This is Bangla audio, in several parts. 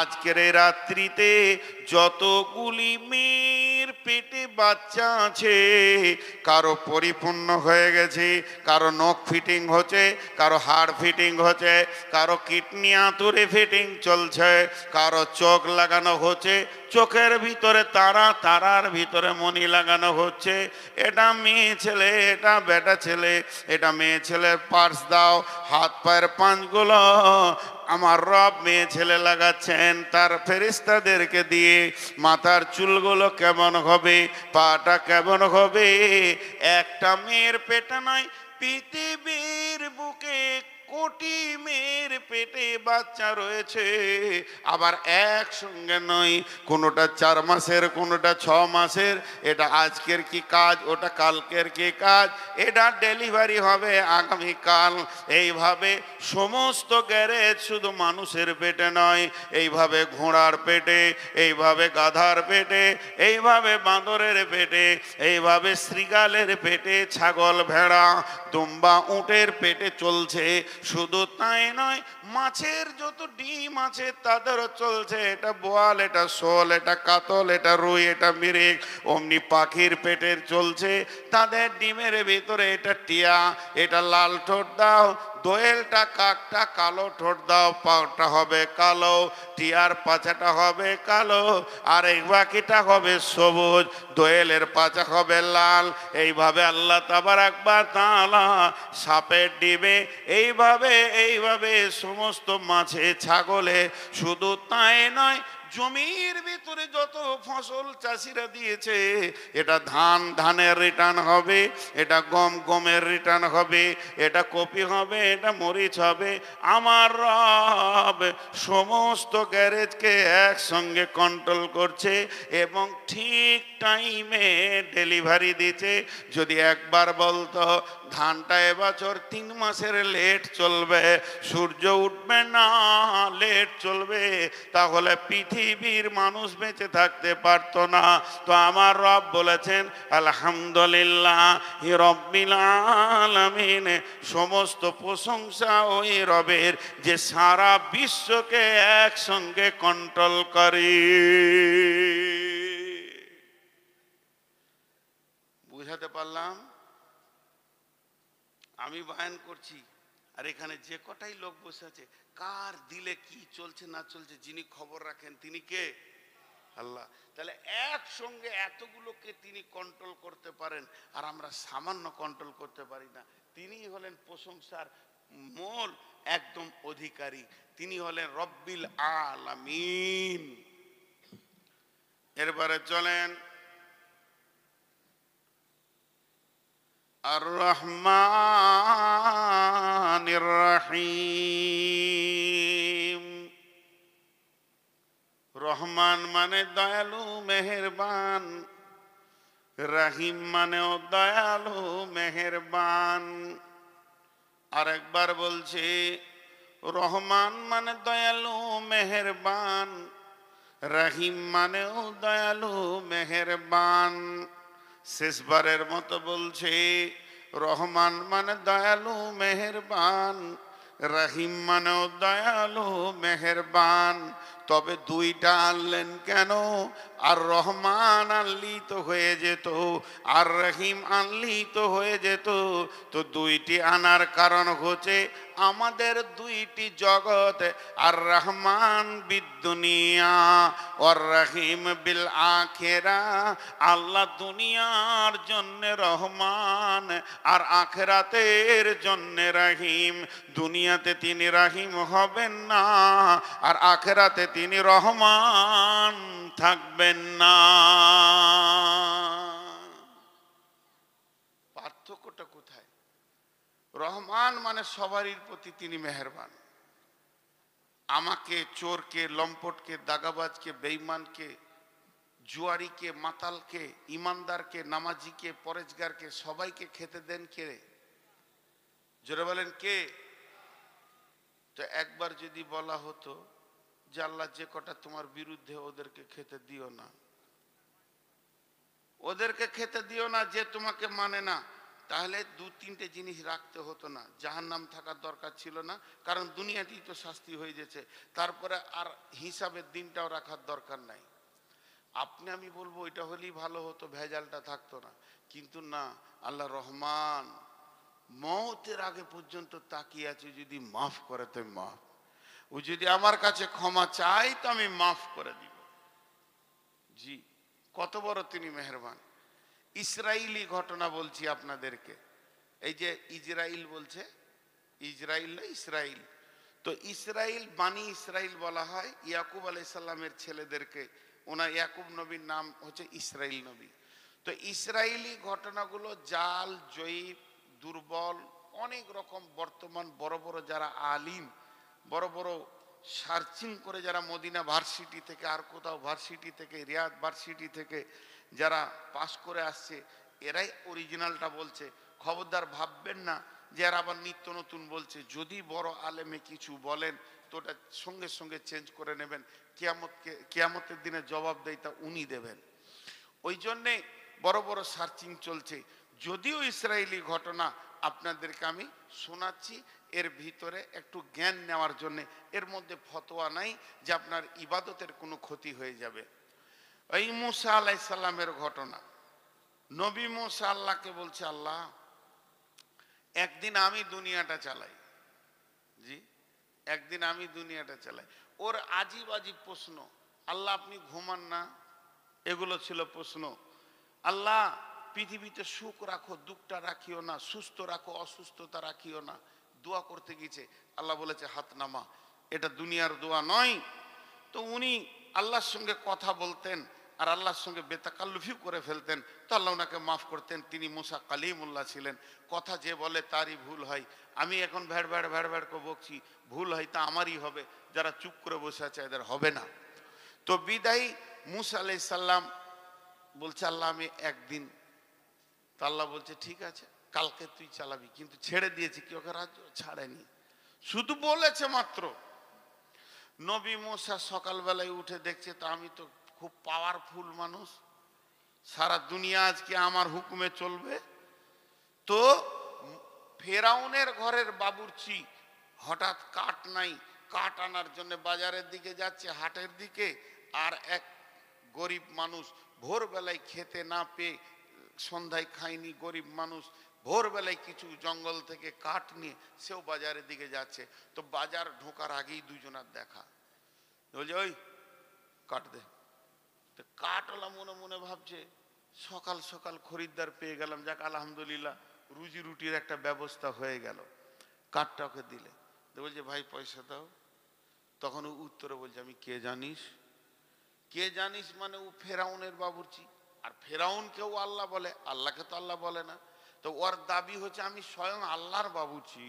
আজকের এই রাত্রিতে যতগুলি মেয়ের পেটে বাচ্চা আছে, কারো পরিপূর্ণ হয়ে গেছে, কারো নখ ফিটিং হচ্ছে, কারো হাড় ফিটিং হচ্ছে, কারো কিডনি আঁতুড়ে ফিটিং চলছে, কারো চোখ লাগানো হচ্ছে, চোখের ভিতরে তারা, তারার ভিতরে মণি লাগানো হচ্ছে। এটা মেয়ে ছেলে, এটা বেটা ছেলে, এটা মেয়ে ছেলের পার্স দাও, হাত পায়ের পাঁচগুলো আমার রব মেয়ে ছেলে লাগাচ্ছেন তার ফেরেশতাদেরকে দিয়ে। মাথার চুলগুলো কেমন হবে, পাটা কেমন হবে। একটা মেয়ের পেটে নয়, পৃথিবীর বুকে কোটি মেয়ের পেটে বাচ্চা রয়েছে। আবার একসঙ্গে নয়, কোনোটা 4 মাসের, কোনোটা 6 মাসের। এটা আজকের কি কাজ, ওটা কালকের কি কাজ, এটা ডেলিভারি হবে আগামীকাল। এইভাবে সমস্ত গ্যারেজ শুধু মানুষের পেটে নয়, এইভাবে ঘোড়ার পেটে, এইভাবে গাধার পেটে, এইভাবে বাঁদরের পেটে, এইভাবে শৃগালের পেটে, ছাগল ভেড়া দুম্বা উটের পেটে চলছে। শুধু তাই নয়, মাছের যত ডিম আছে তাদেরও চলছে। এটা বোয়াল, এটা শোল, এটা কাতল, এটা রুই, এটা মিরিক। অমনি পাখির পেটের চলছে, তাদের ডিমের ভিতরে এটা টিয়া, এটা লাল ঠোঁট দাও। দোয়েলটা কাকটা কালো ঠোঁট দাও, পাটা হবে কালো, টিয়ার পাছাটা হবে কালো, আর এই বাকিটা হবে সবুজ, দোয়েলের পাছা হবে লাল। এইভাবে আল্লাহ তাবারাক ওয়া তাআলা সাপের ডিমে এইভাবে সমস্ত মাছে, ছাগলে। শুধু তাই নয়, জমির ভিতরে যত ফসল চাষিরা দিয়েছে, এটা ধান, ধানের রিটার্ন হবে, এটা গম, গমের রিটার্ন হবে, এটা কপি হবে, এটা মরিচ হবে। আমার রব সমস্ত গ্যারেজকে একসঙ্গে কন্ট্রোল করছে এবং ঠিক টাইমে ডেলিভারি দিচ্ছে। যদি একবার বলতো ধানটা এবছর 3 মাসের লেট চলবে, সূর্য উঠবে না, লেট চলবে, তাহলে পৃথিবীর মানুষ বেঁচে থাকতে পারতো না। তো আমার রব বলেছেন আলহামদুলিল্লাহ রব্বিল আলামিন, সমস্ত প্রশংসা ওই রবের যে সারা বিশ্বকে একসঙ্গে কন্ট্রোল করে। বুঝাতে পারলাম? আমি বয়ান করছি আর এখানে যে কটাই লোক বসে আছে, কার দিলে কি চলছে না চলছে যিনি খবর রাখেন তিনি কে? আল্লাহ। তাহলে একসঙ্গে এতগুলোকে তিনি কন্ট্রোল করতে পারেন, আর আমরা সামান্য কন্ট্রোল করতে পারি না। তিনি হলেন প্রশংসার মূল একদম অধিকারী, তিনি হলেন রব্বিল আলামিন। এরপরে চলেন আর রহমানির রহিম। রহমান মানে দয়ালু মেহেরবান, রহিম মানেও দয়ালু মেহেরবান। আরেকবার বলছি, রহমান মানে দয়ালু মেহেরবান, রহিম মানেও দয়ালু মেহেরবান। শেষবারের মতো বলছে, রহমান মানে দয়ালু মেহেরবান, রহিম মানেও দয়ালু মেহেরবান। তবে দুইটা আনলেন কেন? আর রহমান আনলি তো হয়ে যেত, আর রহিম আনলি তো হয়ে যেত। তো দুইটি আনার কারণ হচ্ছে আমাদের দুইটি জগৎ, আর রহমান বিদ্দুনিয়া আর রহিম বিল আখিরা। আল্লাহ দুনিয়ার জন্য রহমান আর আখিরাতের জন্য রহিম। দুনিয়াতে তিনি রহিম হবেন না, আর আখিরাতে তিনি রহমান থাকবেন না। পার্থক্যটা কোথায়? রহমান মানে সবারই প্রতি তিনি মেহেরবান। আমাকে, চোরকে, লম্পটকে, দাগাবাজকে, বেঈমানকে, জুয়ারিকে, মাতালকে, ইমানদারকে, নামাজিকে, পরেজগারকে সবাইকে খেতে দেন কে? জোরে বলেন কে? তো একবার যদি বলা হতো যে আল্লাহ যে কটা তোমার বিরুদ্ধে ওদেরকে খেতে দিও না, ওদেরকে খেতে দিও না যে তোমাকে মানে না, তাহলে দু তিনটে জিনিস রাখতে হতো না, জাহান্নাম থাকার দরকার ছিল না, কারণ দুনিয়াতেই তো শাস্তি হয়ে গেছে। তারপরে আর হিসাবের দিনটাও রাখার দরকার নাই। আপনি আমি বলবো এটা হলেই ভালো হতো, ভেজালটা থাকতো না। কিন্তু না, আল্লাহ রহমান, মওতের আগে পর্যন্ত তাকিয়ে আছে, যদি মাফ করে তো মাফ, ও যদি আমার কাছে ক্ষমা চাই তো আমি মাফ করে দিব। জি, কত বড় তিনি মেহেরবান। ইসরায়েলি ঘটনা বলছি আপনাদেরকে। এই যে ইসরাইল বলছে, ইসরাইল না ইসরাইল, তো ইসরাইল বানি ইসরাইল বলা হয় ইয়াকুব আলাইহিস সালামের ছেলেদেরকে। ওনার ইয়াকুব নবীর নাম হচ্ছে ইসরাইল নবী। তো ইসরায়েলি ঘটনাগুলো জাল, জয়ীব, দুর্বল, অনেক রকম। বর্তমান বড় বড় যারা আলিম, বড় বড় সার্চিং করে যারা মদিনা ভার্সিটি থেকে আর কোথাও ভার্সিটি থেকে, রিয়াদ ভার্সিটি থেকে যারা পাশ করে আসছে, এরাই অরিজিনালটা বলছে। খবরদার ভাববেন না যে এরা আবার নিত্য নতুন বলছে। যদি বড় আলেমে কিছু বলেন তো ওটা সঙ্গে সঙ্গে চেঞ্জ করে নেবেন। কিয়ামতের দিনে জবাব দেয় তা উনি দেবেন। ওই জন্যে বড় বড় সার্চিং চলছে। যদিও ইসরায়েলি ঘটনা আপনাদেরকে আমি শোনাচ্ছি, এর ভিতরে একটু জ্ঞান নেওয়ার জন্যে। এর মধ্যে ফতোয়া নাই যে আপনার ইবাদতের কোনো ক্ষতি হয়ে যাবে। এই মুসা আলাইহিস সালামের ঘটনা। নবী মুসা আল্লাহকে বলছে, আল্লাহ একদিন আমি দুনিয়াটা চালাই। জি, একদিন আমি দুনিয়াটা চালাই। ওর আজীব আজীব প্রশ্ন। আল্লাহ আপনি ঘুমান না, এগুলো ছিল প্রশ্ন। আল্লাহ পৃথিবীতে সুখ রাখো, দুঃখটা রাখিও না, সুস্থ রাখো, অসুস্থতা রাখিও না। দোয়া করতে গিয়েছে, আল্লাহ বলেছে হাত নামা, এটা দুনিয়ার দোয়া নয়। তো উনি আল্লাহর সঙ্গে কথা বলতেন আর আল্লাহর সঙ্গে বেতাকাল্লুফি করে ফেলতেন, তো আল্লাহ ওনাকে মাফ করতেন। তিনি মুসা কালিমুল্লাহ ছিলেন। কথা যে বলে তারই ভুল হয়। আমি এখন ভ্যাড় ভ্যাড় ভ্যাড় ভ্যাড় করে বকছি, ভুল হয় তা আমারই হবে, যারা চুপ করে বসে আছে এদের হবে না। তো বিদায়ী মুসা আলাইহিস সালাম বলছে, আল্লাহ আমি একদিন। তো আল্লাহ বলছে ঠিক আছে, কালকে তুই চালাবি। কিন্তু ছেড়ে দিয়েছে কি? ওকে রাজ্য ছাড়েনি, শুধু বলেছে মাত্র। নবী মুসা সকালবেলায় উঠে দেখছে, তো আমি তো খুব পাওয়ারফুল মানুষ, সারা দুনিয়া আজকে আমার হুকুমে চলবে। তো ফেরাউনের ঘরের বাবুর্চি হঠাৎ কাঠ নাই, কাঠ আনার জন্য বাজারের দিকে যাচ্ছে, হাটের দিকে। আর এক গরিব মানুষ ভোরবেলায় খেতে না পেয়ে, সন্ধ্যায় খায়নি গরিব মানুষ, ভোরবেলায় কিছু জঙ্গল থেকে কাঠ নিয়ে সেও বাজারের দিকে যাচ্ছে। তো বাজার ঢোকার আগেই দুজনার দেখা। বলছে ওই কাঠ দে। তো কাঠওয়ালা মনে মনে ভাবছে, সকাল সকাল খরিদ্দার পেয়ে গেলাম, যাক আলহামদুলিল্লাহ, রুজি রুটির একটা ব্যবস্থা হয়ে গেল। কাঠটা ওকে দিলে, বলছে ভাই পয়সা দাও। তখন ও উত্তরে বলছে, আমি কে জানিস? কে জানিস মানে ও ফেরাউনের বাবুর্চি। আর ফেরাউনকেও আল্লাহ বলে, আল্লাহকে তো আল্লাহ বলে না। তো ওর দাবি হচ্ছে আমি স্বয়ং আল্লাহর বাবুর্চি,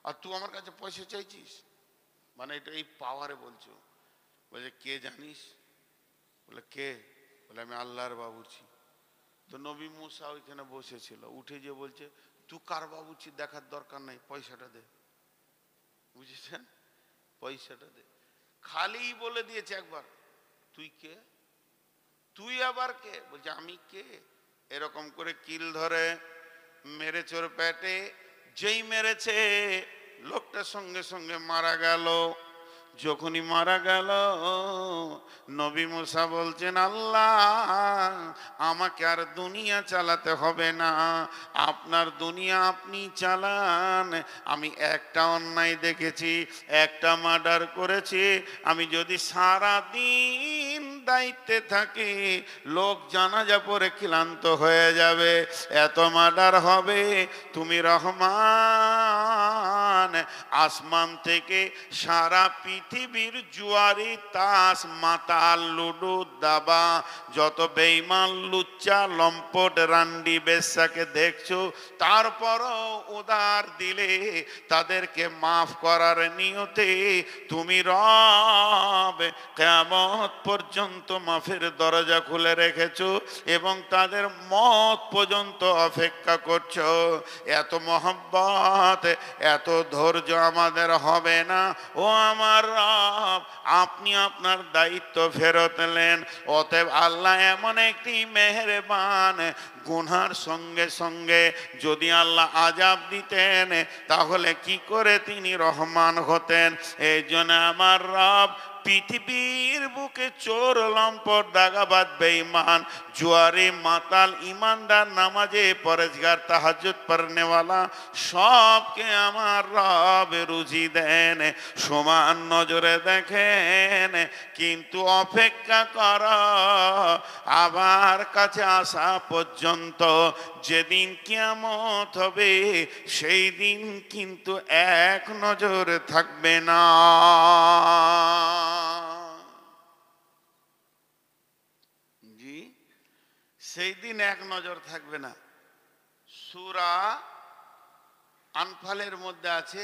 আর তুই আমার কাছে পয়সা চাইছিস। মানে এটা এই পাওয়ারে বলছো। বলছে কে জানিস? বলে কে? বলে আমি আল্লাহর বাবুর্চি। তো নবী মুসা ওইখানে বসেছিল, উঠে যে বলছে, তুই কার বাবুর্চি দেখার দরকার নাই, পয়সাটা দে। বুঝেছেন? পয়সাটা দে। খালি বলে দিয়েছে একবার, তুই কে? তুই আবার কে? বলছে আমি কে। এরকম করে কিল ধরে মেরেছে ওর পেটে। যেই মেরেছে লোকটা সঙ্গে সঙ্গে মারা গেল। যখনই মারা গেল, নবী মুসা বলছেন, আল্লাহ আমাকে আর দুনিয়া চালাতে হবে না, আপনার দুনিয়া আপনি চালান। আমি একটা অন্যায় দেখেছি, একটা মার্ডার করেছি। আমি যদি সারা দিন দায়িত্বে থাকি, লোক জানাজা পরে ক্লান্ত হয়ে যাবে, এত মার্ডার হবে। তুমি রহমান, আসমান থেকে সারা পৃথিবীর জুয়ারি, তাস, মাতাল, লুডু, দাবা, যত বেঈমান, লুচ্চা, লম্পট, রান্ডি, বেশ্যাকে দেখছো, তারপরও উদার দিলে তাদেরকে মাফ করার নিয়তে তুমি রব কিয়ামত পর্যন্ত মাফের দরজা খুলে রেখেছো এবং তাদের মত পর্যন্ত অপেক্ষা করছো। এত মহব্বত, এত ধৈর্য আমাদের হবে না? ও আমার রব, আপনি আপনার দায়িত্ব ফেরত নেন। অতএব আল্লাহ এমন একটি মেহেরবান, গুনার সঙ্গে সঙ্গে যদি আল্লাহ আযাব দিতেন তাহলে কি করে তিনি রহমান হতেন? এই জন্য আমার রব পৃথিবীর বুকে চোর, লম্পট, দাগাবাজ, বেঈমান, জুয়ারি, মাতাল, ইমানদার, নামাজে পরেজগার, তাহাজ্জুদ পড়নেওয়ালা সবকে আমার রব রুজি দেন, সমান নজরে দেখেন। কিন্তু অপেক্ষা কর আবার কাছে আসা পর্যন্ত। যেদিন কিয়ামত হবে সেই দিন কিন্তু এক নজর থাকবে না। জি, সেই দিন এক নজর থাকবে না। সূরা আনফালের মধ্যে আছে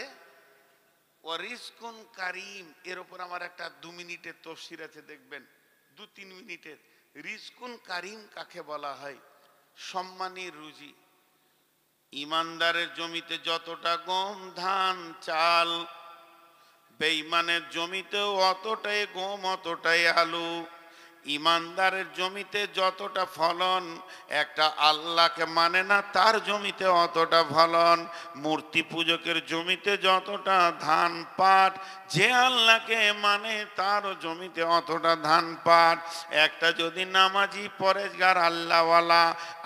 ওয়ারিজকুন কারিম। এর উপর আমার একটা 2 মিনিটের তফসির আছে, দেখবেন 2-3 মিনিটের। রিজকুন কারিম কাকে বলা হয়? সম্মানী রুজি। ইমানদারের জমিতে যতটা গম, ধান, চাল, বেঈমানের জমিতেও অতটাই গম, অতটাই আলু। ইমানদারের জমিতে যতটা ফলন, একটা আল্লাহকে মানে না তার জমিতে অতটা ফলন। মূর্তি পূজকের জমিতে যতটা ধান পাট, যে আল্লাহকে মানে তার জমিতে অতটা ধান পাট। একটা যদি নামাজি, পরেজগার, আল্লাহওয়ালা,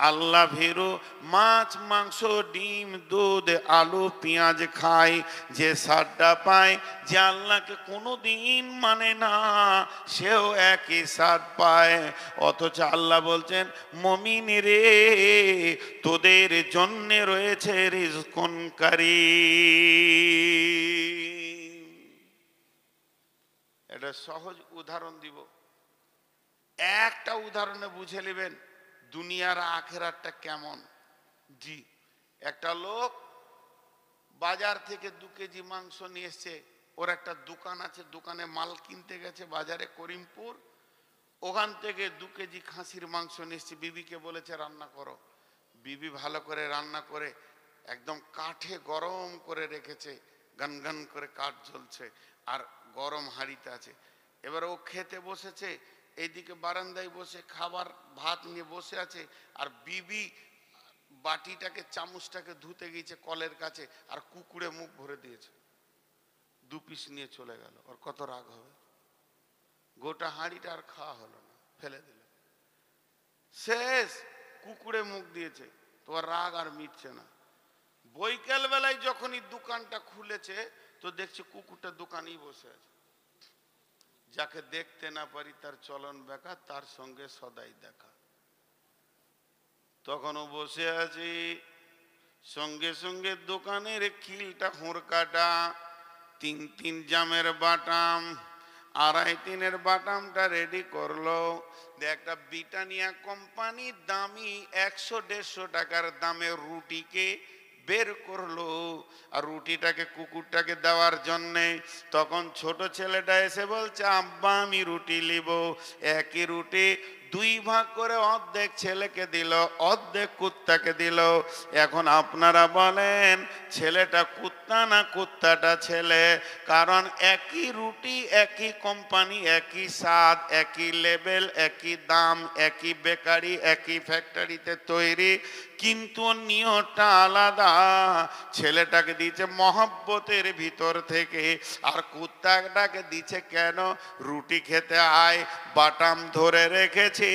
আল্লাহ ভীরু, মাছ, মাংস, ডিম, দুধ, আলু, পেঁয়াজ খায়, যে স্বাদটা পায়, যে আল্লাহকে কোনো দিন মানে না, সেও একই স্বাদ পায়। অথচ আল্লাহ বলছেন, মুমিন রে, তোদের জন্য রয়েছে রিজকুন কারীম। এটা সহজ উদাহরণ দিব, একটা উদাহরণে বুঝে নেবেন দুনিয়ার আখেরাতটা কেমন। জি, একটা লোক বাজার থেকে 2 কেজি মাংস নিয়ে এসছে। ওর একটা দোকান আছে, দোকানে মাল কিনতে গেছে বাজারে, করিমপুর। ওখান থেকে 2 কেজি খাসির মাংস নিয়ে এসছে। বিবিকে বলেছে রান্না করো। বিবি ভালো করে রান্না করে একদম কাঠে গরম করে রেখেছে, গান গান করে কাঠ জ্বলছে আর গরম হাঁড়িতে আছে। এবার ও খেতে বসেছে, এইদিকে বারান্দায় বসে খাবার ভাত নিয়ে বসে আছে, আর বিবি বাটিটাকে, চামচটাকে ধুতে গিয়েছে কলের কাছে, আর কুকুরে মুখ ভরে দিয়েছে। 2 পিস নিয়ে চলে গেল। ওর কত রাগ হবে? গোটা হাঁড়িটা আর খাওয়া হলো না, ফেলে দিল। শেষ, কুকুরে মুখ দিয়েছে। তোমার রাগ আর মিটছে না। বৈকাল বেলায় যখনই দোকানটা খুলেছে তো দেখছে কুকুরটা দোকানেই বসে আছে। যাকে দেখতে না পারি তার চলন বেকা, তার সঙ্গে সদাই দেখা। তখনও বসে আছি, সঙ্গে সঙ্গে দোকানের খিলটা হুড়কাটা, 3 জামের বাটাম, 2.5-3 বাটামটা রেডি করলো। একটা ব্রিটানিয়া কোম্পানি দামি 100-150 টাকার দামের রুটিকে বের করলো, আর রুটিটাকে কুকুরটাকে দেওয়ার জন্যে। তখন ছোট ছেলেটা এসে বলছে, আব্বা আমি রুটি নিব। একই রুটি 2 ভাগ করে অর্ধেক ছেলেকে দিল, অর্ধেক কুত্তাকে দিল। এখন আপনারা বলেন ছেলেটা কুত্তা না কুত্তাটা ছেলে? কারণ একই রুটি, একই কোম্পানি, একই স্বাদ, একই লেভেল, একই দাম, একই বেকারি, একই ফ্যাক্টরিতে তৈরি, কিন্তু নিয়তটা আলাদা। ছেলেটাকে দিয়েছে মহব্বতের ভিতর থেকে, আর কুত্তাটাকে দিচ্ছে কেন? রুটি খেতে আয়, বাটাম ধরে রেখেছে,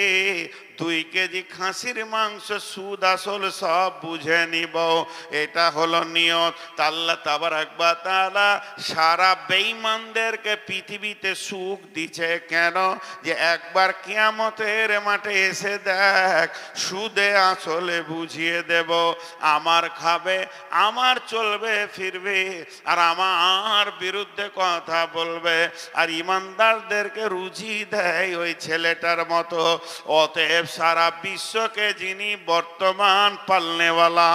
2 কেজি খাসির মাংস, সুদ আসল সব বুঝে নিব, এটা হলো নিয়ত। আল্লাহ তাবারাক ওয়া তাআলা সারা বেঈমানদেরকে পৃথিবীতে সুখ দিচ্ছে কেন? যে একবার কিয়ামতের মাঠে এসে দেখ, সুদে আসলে বুঝিয়ে দেব। আমার খাবে, আমার চলবে ফিরবে, আর আমার বিরুদ্ধে কথা বলবে। আর ইমানদারদেরকে রুজি দেয় ওই ছেলেটার মতো। অতএব সারা বিশ্বকে যিনি বর্তমান পালনেওয়ালা,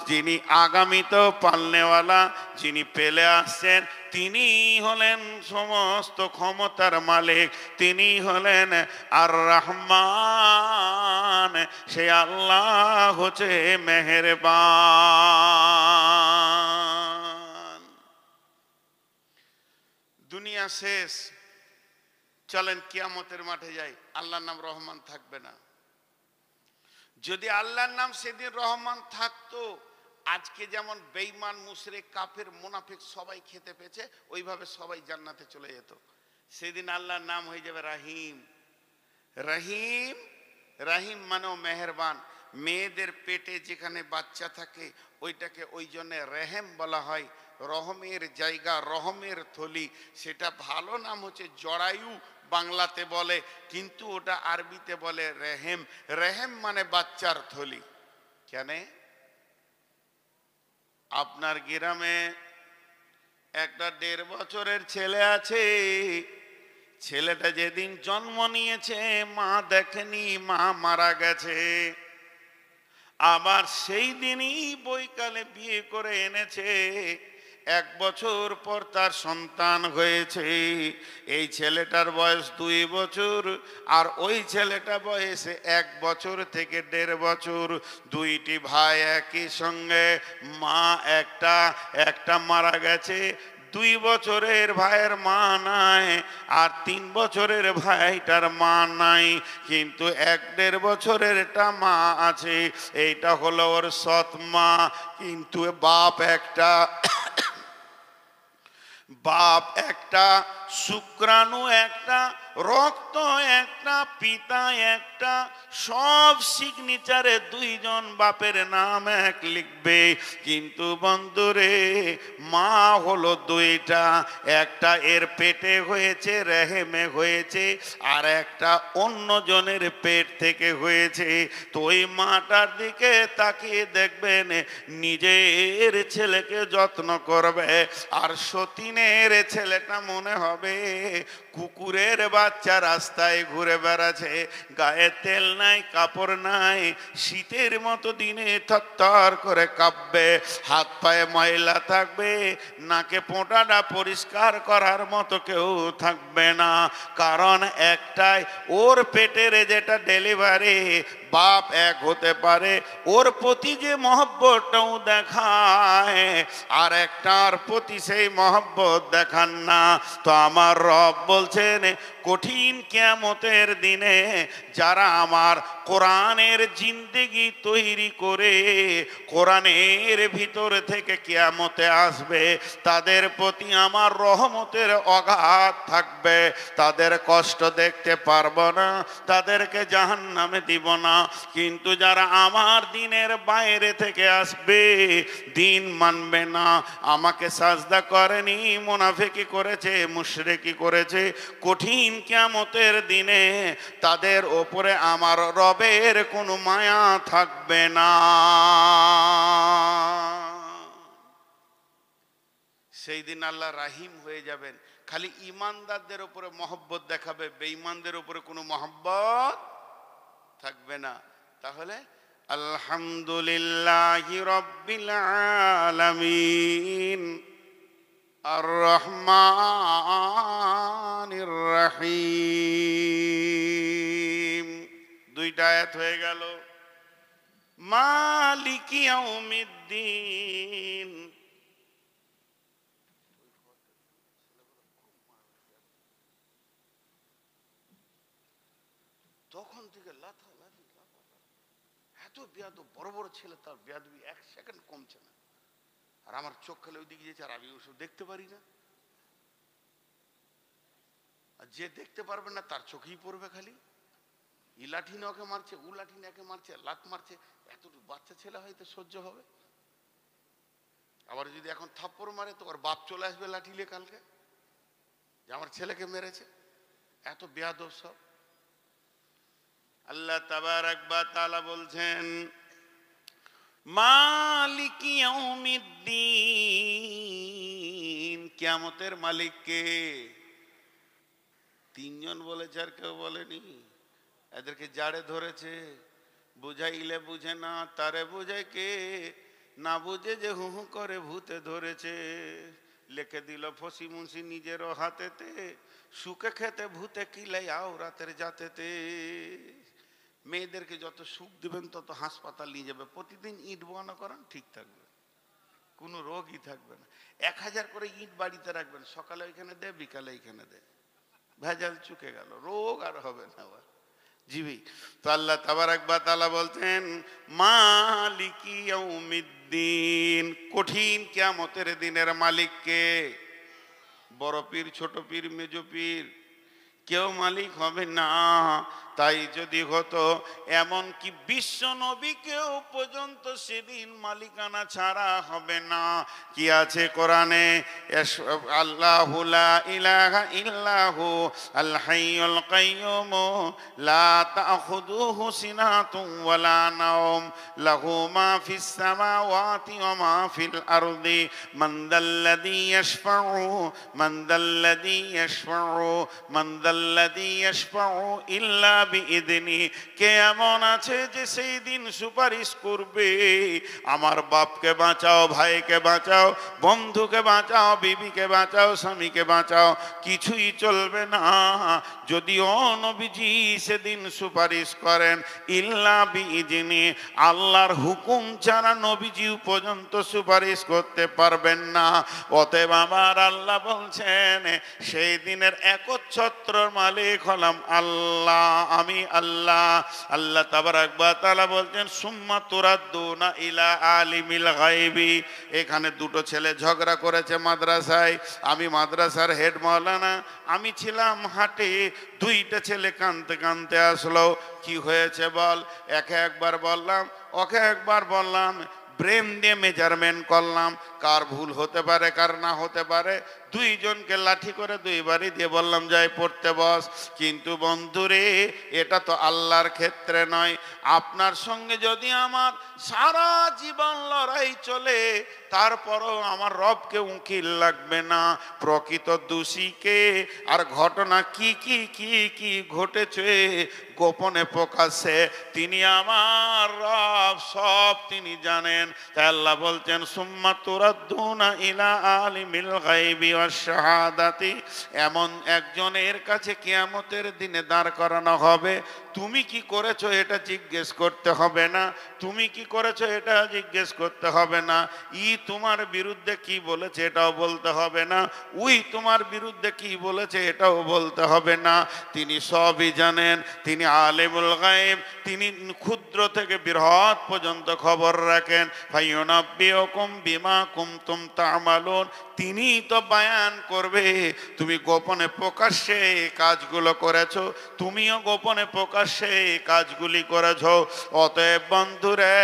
যিনি আগামীতেও পালনেওয়ালা, যিনি পেলে আসছেন, তিনি হলেন সমস্ত ক্ষমতার মালিক, তিনি হলেন আর রহমান, সে আল্লাহ হচ্ছে মেহেরবান। দুনিয়া শেষ, চলেন কিয়ামতের মাঠে যাই, আল্লাহর নাম রহমান থাকবে না। যদি আল্লাহর নাম সেদিন রহমান থাকতো, আজকে যেমন বেঈমান, মুশরিক, কাফের, মুনাফিক সবাই খেতে পেয়েছে, ওইভাবে সবাই জান্নাতে চলে যেত। সেদিন আল্লাহর নাম হয়ে যাবে রাহিম। রহিম, রাহিম মানেও মেহেরবান। মেয়েদের পেটে যেখানে বাচ্চা থাকে ওইটাকে ওই জন্যে রেহেম বলা হয়, রহমের জায়গা, রহমের থলি। সেটা ভালো নাম হচ্ছে জরায়ু, বাংলাতে বলে, কিন্তু ওটা আরবিতে বলে রেহেম। রেহেম মানে বাচ্চার থলি। কেন? আপনার গ্রামে একটা 1.5 বছরের ছেলে আছে, ছেলেটা যেদিন জন্ম নিয়েছে মা দেখেনি, মা মারা গেছে। আবার সেই দিনই বৈকালে বিয়ে করে এনেছে, 1 বছর পর তার সন্তান হয়েছে। এই ছেলেটার বয়স 2 বছর, আর ওই ছেলেটা বয়সে 1 বছর থেকে 1.5 বছর। দুইটি ভাই একই সঙ্গে, মা একটা মারা গেছে। 2 বছরের ভাইয়ের মা নাই, আর 3 বছরের ভাইটার মা নাই, কিন্তু 1.5 বছরেরটা মা আছে। এইটা হলো ওর সৎ মা। কিন্তু বাপ একটা, শুক্রাণু একটা, রক্ত একটা, পিতা একটা, সব সিগনেচারে 2 জন বাপের নাম এক লিখবে। কিন্তু বন্ধুরে, মা হলো 2টা, একটা এর পেটে হয়েছে, রেহেমে হয়েছে, আর একটা অন্য জনের পেট থেকে হয়েছে। তো ওই মাটার দিকে তাকিয়ে দেখবেন, নিজের ছেলেকে যত্ন করবে, আর সতীনের ছেলেটা মনে হবে কুকুরের বাচ্চা, রাস্তায় ঘুরে বেড়াচ্ছে, গায়ে তেল নাই, কাপড় নাই, শীতের মতো দিনে থরথর করে কাঁপবে, হাত পায়ে ময়লা থাকবে, নাকে পোঁটাটা পরিষ্কার করার মতো কেউ থাকবে না। কারণ একটাই, ওর পেটের যেটা ডেলিভারি, বাপ এক হতে পারে, ওর প্রতি যে মহব্বতটাও দেখায়, আর একটার প্রতি সেই মহব্বত দেখান না। তো আমার রব বলছেন, কঠিন কিয়ামতের দিনে যারা আমার কোরআনের জিন্দেগি তৈরি করে কোরআনের ভিতর থেকে কিয়ামতে আসবে, তাদের প্রতি আমার রহমতের অগাধ থাকবে। তাদের কষ্ট দেখতে পারবো না, তাদেরকে জাহান্নামে দিব না। কিন্তু যারা আমার দিনের বাইরে থেকে আসবে, দিন মানবে না, আমাকে সাজদা করেনি, মুনাফিকি করেছে, মুশরিকি করেছে, কঠিন কিয়ামতের দিনে তাদের ওপরে আমার রবের কোনো মায়া থাকবে না। সেই দিন আল্লাহ রাহিম হয়ে যাবেন। খালি ইমানদারদের উপরে মহব্বত দেখাবে, বেঈমানদের উপরে কোনো মহব্বত থাকবে না। তাহলে আলহামদুলিল্লাহি রাব্বিল আলামিন আর রহমানির রহিম, 2টা আয়াত হয়ে গেল। মালিকি ইয়াউমিদ্দিন, তখন থেকে লাথালাথি, এত বেয়াদব, বড় বড় ছেলে, তার বেয়াদবি 1 সেকেন্ড কমছে না। আর আমার চোখ খালি ওইদিকে যেছে, আর আমি ওসব দেখতে পারি না। আর যে দেখতে পারবে না তার চোখেই পড়বে খালি। ই লাঠি ওকে মারছে, ও লাঠি একে মারছে, লাত মারছে। এত বাচ্চা ছেলে হয়তো সহ্য হবে? আবার যদি এখন থাপ্পড় মারে তো ওর বাপ চলে আসবে লাঠি নিয়ে কালকে, যে আমার ছেলেকে মেরেছে। এত বেয়াদব সব। আল্লাহ তাবারাক ওয়া তাআলা বলছেন, মালিকি ইয়াউমিদ্দিন, কিয়ামতের মালিক কে? 3 জন বলেছে, আর কেউ বলেনি। এদেরকে জাড়ে ধরেছে, বুঝাইলে বুঝে না, তারে বুঝে কে? না বুঝে যে হু হু করে ভূতে ধরেছে। লিখে দিল ফসি মুন্সি নিজেরও হাতেতে, সুখে খেতে ভূতে কিলে আও রাতের যাতেতে। মেয়েদেরকে যত সুখ দিবেন তত হাসপাতাল নিয়ে যাবে। প্রতিদিন ইট বানা করান, ঠিক থাকবে, কোনো রোগই থাকবে না। 1000 করে ইট বাড়িতে রাখবেন, সকালে ওইখানে দে, বিকালে এইখানে দে, ভেজাল চুকে গেল, রোগ আর হবে না। জিবি তো আল্লাহ তাবারাক ওয়া তাআলা বলতেন মালিকি ইয়াউমিদ্দিন, কঠিন কিয়ামতের দিনের মালিক কে? বড় পীর, ছোট পীর, মেজ পীর, কেউ মালিক হবে না। তাই যদি হতো, এমন কি বিশ্ব নবীকেও পর্যন্ত সেদিন মালিকানা ছাড়া হবে না। কি আছে কোরআনে? আল্লাহু লা ইলাহা ইল্লাহু আল হাইয়ুল কাইয়্যুম লা তাখুযুহু সিনাতুন ওয়ালা নাওম লাহু মা ফিস সামাওয়াতি ওয়া মা ফিল আরদি মান দাল্লাযী ইয়াশফাউ মান দাল্লাযী ইয়াশফাউ মান দাল্লাযী ইয়াশফাউ ইল্লা বিইذনি। কে এমন আছে যে সেই দিন সুপারিশ করবে? আমার বাপকে বাঁচাও, ভাইকে বাঁচাও, বন্ধুকে বাঁচাও, বিবিকে বাঁচাও, স্বামীকে বাঁচাও, কিছুই চলবে না যদিও নবীজি সেদিন সুপারিশ করেন। ইল্লা বিইذনি, আল্লাহর হুকুম ছাড়া নবীজি পর্যন্ত সুপারিশ করতে পারবেন না। অতএব আমার আল্লাহ বলছেন সেই দিনের একচ্ছত্রর মালিক হলাম আল্লাহ, আমি আল্লাহ। আল্লাহ তাবারাক ওয়া তাআলা বলছেন সুম্মা তুরাদ্দুনা ইলা আলিমিল গায়বি। এখানে দুটো ছেলে ঝগড়া করেছে মাদ্রাসায়, আমি মাদ্রাসার হেড মাওলানা, আমি ছিলাম হাটে। দুইটা ছেলে কাঁদতে কাঁদতে আসলো, কি হয়েছে বল? একে একবার বললাম, ওকে একবার বললাম, ব্রেন দিয়ে মেজারমেন্ট করলাম, কার ভুল হতে পারে কার না হতে পারে। দুইজনকে লাঠি করে দুইবারই দিয়ে বললাম যাই পড়তে বস। কিন্তু বন্ধুরে, এটা তো আল্লাহর ক্ষেত্রে নয়। আপনার সঙ্গে যদি আমার সারা জীবন লড়াই চলে, তারপরও আমার রবকে উকিল লাগবে না। প্রকৃত দোষীকে আর ঘটনা কি কি কি কি ঘটেছে গোপনে প্রকাশ্যে তিনি আমার রব, সব তিনি জানেন। তাই আল্লাহ বলছেন সুম্মা তুরাদ্দুনা ইলা আলিমিল গায়বি ওয়াশ শাহাদাতি। এমন একজনের কাছে কিয়ামতের দিনে দাঁড় করানো হবে। তুমি কি করেছো এটা জিজ্ঞেস করতে হবে না, তুমি কি করেছো এটা জিজ্ঞেস করতে হবে না। ই তোমার বিরুদ্ধে কি বলেছে এটাও বলতে হবে না, উই তোমার বিরুদ্ধে কি বলেছে এটাও বলতে হবে না। তিনি সবই জানেন, তিনি আলিমুল গায়ব, তিনি ক্ষুদ্র থেকে বৃহৎ পর্যন্ত খবর রাখেন। ফায়ুনাব্বিউকুম বিমা কুনতুম তা'মালুন, তিনি তো বয়ান করবে তুমি গোপনে প্রকাশ্যে কাজগুলো করেছো, তুমিও গোপনে প্রকাশ্যে কাজগুলি করেছো। অতএব বন্ধুরে,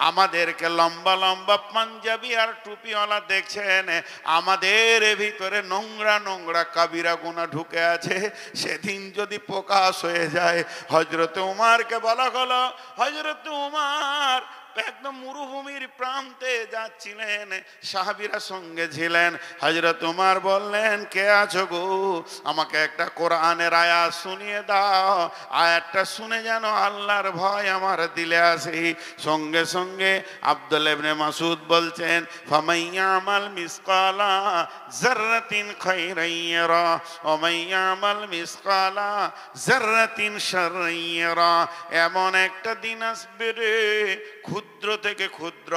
আমাদেরকে লম্বা লম্বা পাঞ্জাবি আর টুপিওয়ালা দেখছেন, আমাদের ভিতরে নোংরা নোংরা কাবিরা গুনাহ ঢুকে আছে। সেদিন যদি প্রকাশ হয়ে যায়, হযরত উমারকে বলা হলো, হযরত উমার একদম মরুভূমির প্রান্তে যাচ্ছিলেন, সাহাবীরা সঙ্গে ছিলেন। হযরত উমার বললেন কে আছো গো, আমাকে একটা কোরআনের আয়াত শুনিয়ে দাও, আয়াতটা শুনে যেন আল্লাহর ভয় আমার দিলে আসে। সঙ্গে সঙ্গে আব্দুল্লাহ ইবনে মাসউদ বলছেন ফামাইয়ামাল মিসকালা যাররাতিন খায়রান ইয়ারা ওয়া মাইয়ামাল মিসকালা যাররাতিন শাররান ইয়ারা। এমন একটা দিন আসবে রে, ক্ষুদ্র থেকে ক্ষুদ্র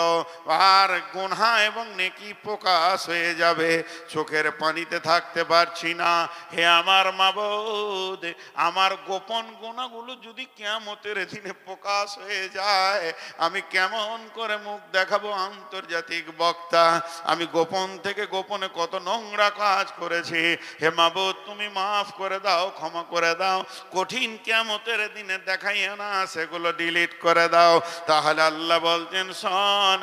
আর গুনাহ এবং নেকি প্রকাশ হয়ে যাবে, চোখের পানিতে থাকতে পারছি না। হে আমার মাবুদ, আমার গোপন গুনাহগুলো যদি কিয়ামতের দিনে প্রকাশ হয়ে যায়, আমি কেমন করে মুখ দেখাবো আন্তর্জাতিক বক্তা? আমি গোপন থেকে গোপনে কত নোংরা কাজ করেছি। হে মাবুদ, তুমি মাফ করে দাও, ক্ষমা করে দাও। কঠিন কিয়ামতের দিনে দেখাইয়া না, সেগুলো ডিলিট করে দাও। তাহলে আল্লাহ বলছেন শোন,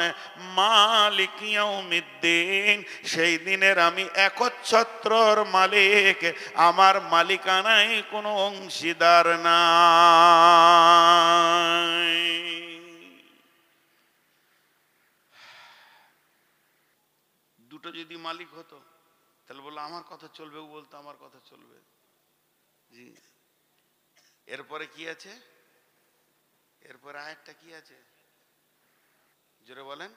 মালিক ইয়াউমিদ্দিন, সেই দিনের আমি একচ্ছত্রর মালিক, আমার মালিকানায় কোনো অংশীদার নাই। দুটো যদি মালিক হতো তাহলে বললো আমার কথা চলবে, ও বলতো আমার কথা চলবে। জি, এরপরে কি আছে? এরপরে আয়াতটা কি আছে জোরে বলেন?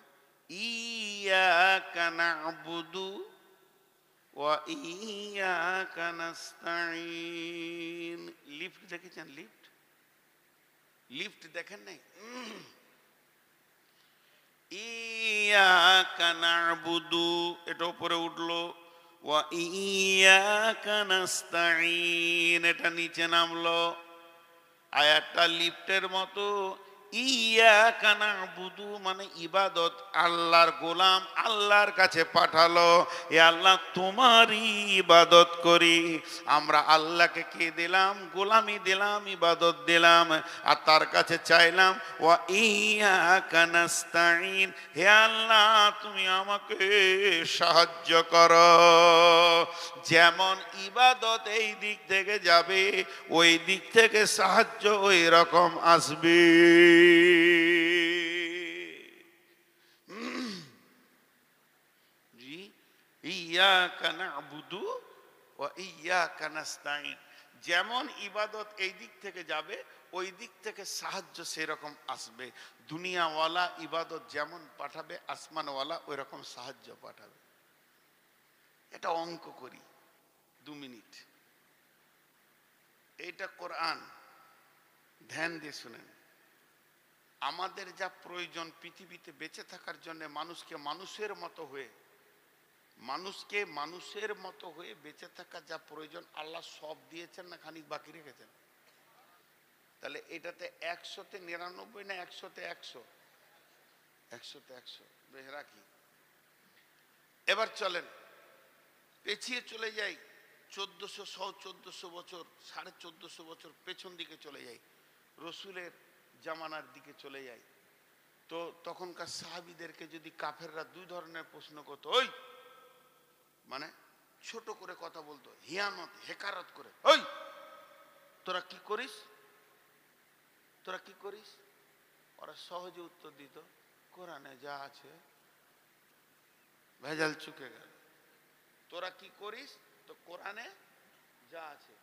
ইয়াকা না'বুদু ওয়া ইয়াকা নাস্তাঈন। লিফট দেখেছেন? লিফট লিফট দেখেন নাই? ইয়াকা না'বুদু, এটা উপরে উঠলো, ওয়া ইয়াকা নাস্তাঈন এটা নিচে নামলো। আয়াতটা লিফটের মতো। ইয়াকা না'বুদু মানে ইবাদত, আল্লাহর গোলাম আল্লাহর কাছে পাঠালো, এ আল্লাহ তোমারই ইবাদত করি। আমরা আল্লাহকে কি দিলাম? গোলামি দিলাম, ইবাদত দিলাম, আর তার কাছে চাইলাম ওয়া ইয়াকা নাস্তাঈন, হে আল্লাহ তুমি আমাকে সাহায্য করো। যেমন ইবাদত এই দিক থেকে যাবে, ওই দিক থেকে সাহায্য ওই রকম আসবে। জি, ইয়াকা না'বুদু ওয়া ইয়াকা নাস্তাঈন, যেমন ইবাদত এই দিক থেকে যাবে, ওই দিক থেকে সাহায্য সেরকম আসবে। দুনিয়াওয়ালা ইবাদত যেমন পাঠাবে, আসমানওয়ালা ওই রকম সাহায্য পাঠাবে। এটা অঙ্ক করি 2 মিনিট। এইটা কোরআন, ধ্যান দিয়ে শুনেন। আমাদের যা প্রয়োজন পৃথিবীতে বেঁচে থাকার জন্য, মানুষকে মানুষের মতো হয়ে বেঁচে থাকার যা প্রয়োজন আল্লাহ সব দিয়েছেন, না খানিক বাকি রেখেছেন? তাহলে এটাতে 100-তে 99 না 100-তে 100? 100-তে 100 বেশ রাখি। এবার চলেন পেছিয়ে চলে যাই 1400 বছর, 1450 বছর পেছন দিকে চলে যাই, রসুলের জামানার দিকে চলে যাই। তো তখনকার সাহাবীদেরকে যদি কাফেররা 2 ধরনের প্রশ্ন করতো, ওই মানে ছোট করে কথা বলতো, হিয়ানত হেকারত করে, ওই তোরা কি করিস, তোরা কি করিস? ওরা সহজে উত্তর দিত, কোরআনে যা আছে। ভেজাল চুকে গেল। তোরা কি করিস? তো কোরআনে যা আছে।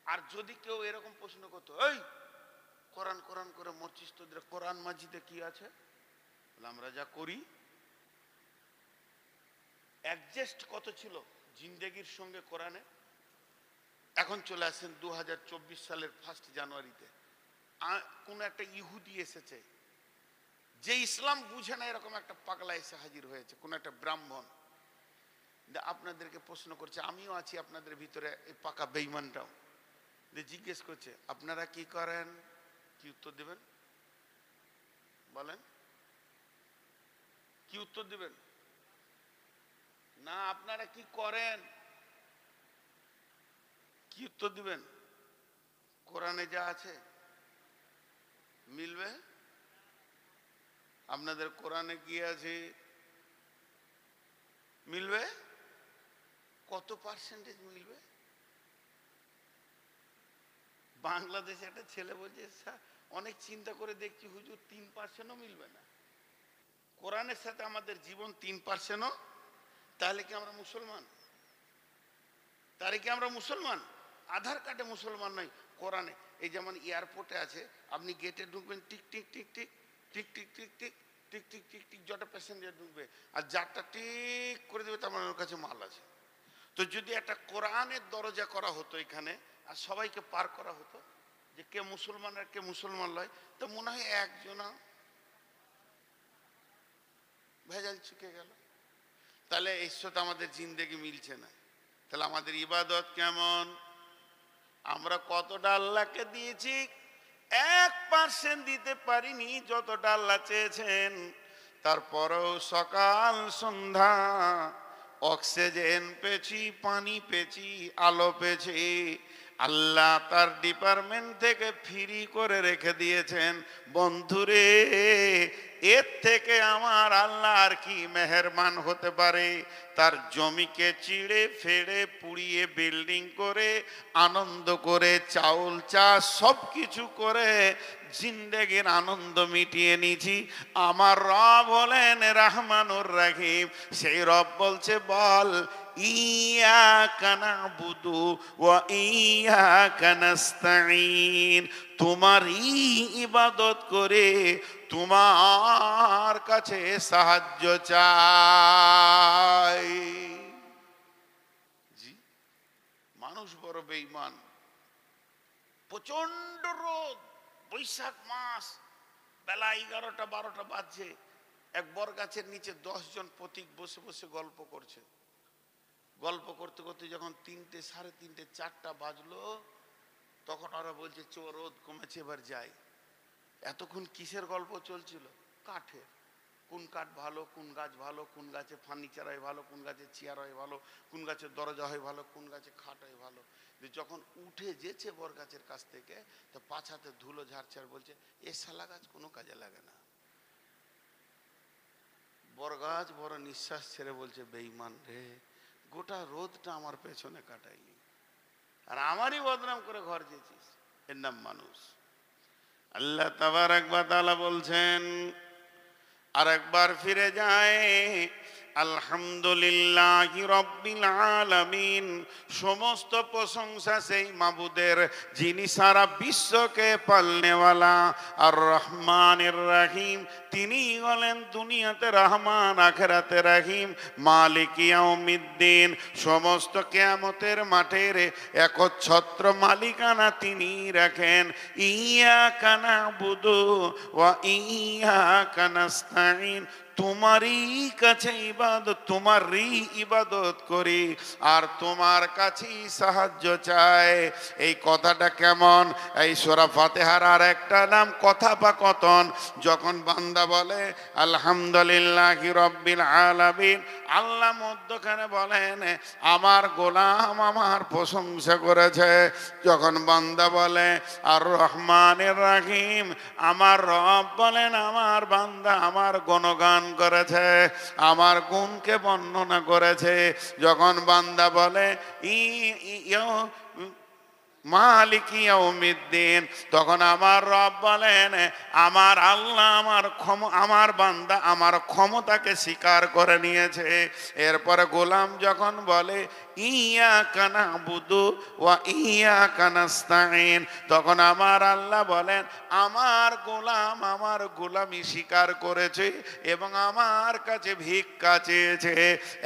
আর যদি কেউ এরকম প্রশ্ন করতো, এই কোরআন কোরআন করে মরছিস, তোদের কোরআন মাজিদে কি আছে? আমরা যা করি। অ্যাডজাস্ট কত ছিল জিন্দেগির সঙ্গে কোরআনে। এখন চলে আসেন 2024 সালের 1 জানুয়ারিতে, কোন একটা ইহুদি এসেছে, যে ইসলাম বুঝে না, এরকম একটা পাগলা এসে হাজির হয়েছে, কোন একটা ব্রাহ্মণ। আপনাদেরকে প্রশ্ন করছে, আমিও আছি আপনাদের ভিতরে, এই পাকা বেঈমানটাও। জিজ্ঞেস করছে, আপনারা কি করেন? কি উত্তর দিবেন? বলেন, কি উত্তর দিবেন? না, আপনারা কি করেন, কি উত্তর দিবেন? কোরআনে যা আছে মিলবে? আপনাদের কোরআনে কি আছে মিলবে? কত পার্সেন্টেজ মিলবে? বাংলাদেশে একটা ছেলে বলছে, অনেক চিন্তা করে দেখছি হুজুর 3%ও মিলবে না। কোরআনের সাথে আমাদের জীবন 3%ও? তাহলে কি আমরা মুসলমান? তাহলে কি আমরা মুসলমান? আধার কার্ডে মুসলমান নয়, কোরআনে। এই যেমন এয়ারপোর্টে আছে, আপনি গেটে ঢুকবেন, tick tick tick tick tick tick tick tick tick tick tick tick, যত প্যাসেঞ্জার ঢুকবে, আর যারটা ঠিক করে দেবে তার মানে ওর কাছে মাল আছে। তো যদি একটা কোরআনের দরজা করা হতো এখানে, আর সবাইকে পার করা হতো যে কে মুসলমান আর কে মুসলমান নয়, তো মনে হয় একজনা ভেজাল চুকে গেল। তাহলে এর সাথে আমাদের জিন্দেগি মিলছে না। তাহলে আমাদের ইবাদত কেমন? আমরা কতটা আল্লাহকে দিয়েছি? 1% দিতে পারিনি যতটা আল্লাহ চেয়েছেন। তারপরেও সকাল সন্ধ্যা অক্সিজেন পেয়েছি, পানি পেয়েছি, আলো পেয়েছি, আল্লাহ তার ডিপার্টমেন্ট থেকে ফ্রি করে রেখে দিয়েছেন। বন্ধুরে, এর থেকে আমার আল্লাহ আর কি মেহেরবান হতে পারে? তার জমিকে চিড়ে ফেড়ে পুড়িয়ে বিল্ডিং করে, আনন্দ করে, চাউল চাষ সব কিছু করে জিন্দেগির আনন্দ মিটিয়ে নিয়েছি। আমার রব হলেন রহমানুর রহিম। সেই রব বলছে, বল ইয়াকা না'বুদু ওয়া ইয়াকা নাস্তাঈন, তোমারই ইবাদত করে তোমার কাছে সাহায্য চাই। মানুষ বড় বেঈমান। প্রচন্ড রোদ, বৈশাখ মাস, বেলা 11টা 12টা বাজছে। এক বর গাছের নিচে 10 জন পথিক বসে বসে গল্প করছে। গল্প করতে করতে যখন 3টে, 3:30, 4টা বাজলো, তখন ওরা বলছে চো, রোদ কমেছে, এবার যাই। এতক্ষণ কিসের গল্প চলছিল? কাঠের। কোন কাঠ ভালো, কোন গাছ ভালো, কোন গাছে ফার্নিচার হয় ভালো, কোন গাছে চেয়ার হয় ভালো, কোন গাছের দরজা হয় ভালো, কোন গাছে খাট হয় ভালো। যখন উঠে যেছে বর গাছের কাছ থেকে, তো পাছাতে ধুলো ঝাড়ছে আর বলছে এ শালা গাছ কোনো কাজে লাগে না। বর গাছ বড় নিঃশ্বাস ছেড়ে বলছে বেঈমান রে, গোটা রোদটা আমার পেছনে কাটাইলি, আর আমারই বদনাম করে ঘর যেছিস। এর নাম মানুষ। আল্লাহ তাবারক ওয়া তাআলা বলছেন, আর একবার ফিরে যায়, আলহামদুলিল্লাহি রাব্বিল আলামিন। সমস্ত প্রশংসা সেই মাবুদের যিনি সারা বিশ্বকে পালনেওয়ালা। আর রহমানির রহিম, তিনি হলেন দুনিয়াতে রহমান, আখিরাতে রহিম। মালিক ইয়াউমিদ্দিন, সমস্ত কিয়ামতের মাঠের একচ্ছত্র মালিকানা তিনি রাখেন। ইয়াকা না'বুদু ওয়া ইয়াকা নাস্তাঈন, তোমারই কাছে ইবাদত, তোমারই ইবাদত করি আর তোমার কাছেই সাহায্য চাই। এই কথাটা কেমন? এই সূরা ফাতিহার আর একটা নাম কথাপাকথন। যখন বান্দা বলে আলহামদুলিল্লাহি রাব্বিল আলামিন, আল্লাহ মধ্যখানে বলেন আমার গোলাম আমার প্রশংসা করেছে। যখন বান্দা বলে আর রহমানির রহিম, আমার রব বলেন আমার বান্দা আমার গুণগান করেছে, আমার গুণকে বর্ণনা করেছে। যখন বান্দা বলে মালিক ইয়াউমিদ্দিন, তখন আমার রব বলেন আমার আল্লাহ আমার বান্দা আমার ক্ষমতাকে স্বীকার করে নিয়েছে। এরপরে গোলাম যখন বলে ইয়াকা না'বুদু ওয়া ইয়াকা নাস্তাঈন, তখন আমার আল্লাহ বলেন আমার গোলাম আমার গোলামি স্বীকার করেছে এবং আমার কাছে ভিক্ষা চেয়েছে।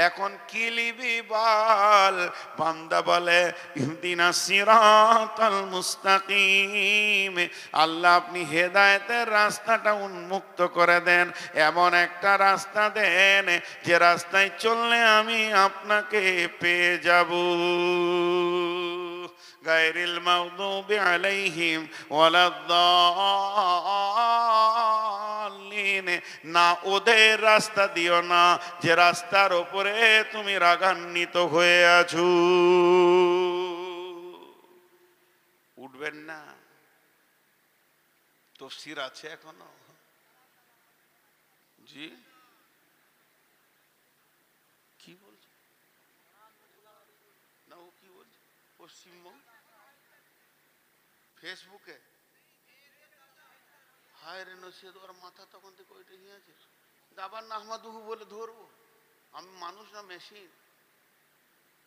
এখন কি লিবি বল? বান্দা বলে ইহদিনাস সিরাতাল মুস্তাকিম, আল্লাহ আপনি হেদায়েতের রাস্তাটা উন্মুক্ত করে দেন, এমন একটা রাস্তা দেন যে রাস্তায় চললে আমি আপনাকে পেয়ে যাব। গায়রিল মাগদুবি আলাইহিম ওয়ালাদ-দাল্লিন, না ওদের রাস্তা দিও না যে রাস্তার উপরে তুমি রাগান্বিত হয়ে আছো। উঠবেন না? তফসির আছে এখনো? জি কি বলছে না? ও কি বলছে? পশ্চিমবঙ্গ ফেসবুকে হায় রে নসিহত, ওর মাথা তখন থেকে ওইটা নিয়ে আছে। আবার নাহমাদুহু বলে ধরবো? আমি মানুষ না মেশিন?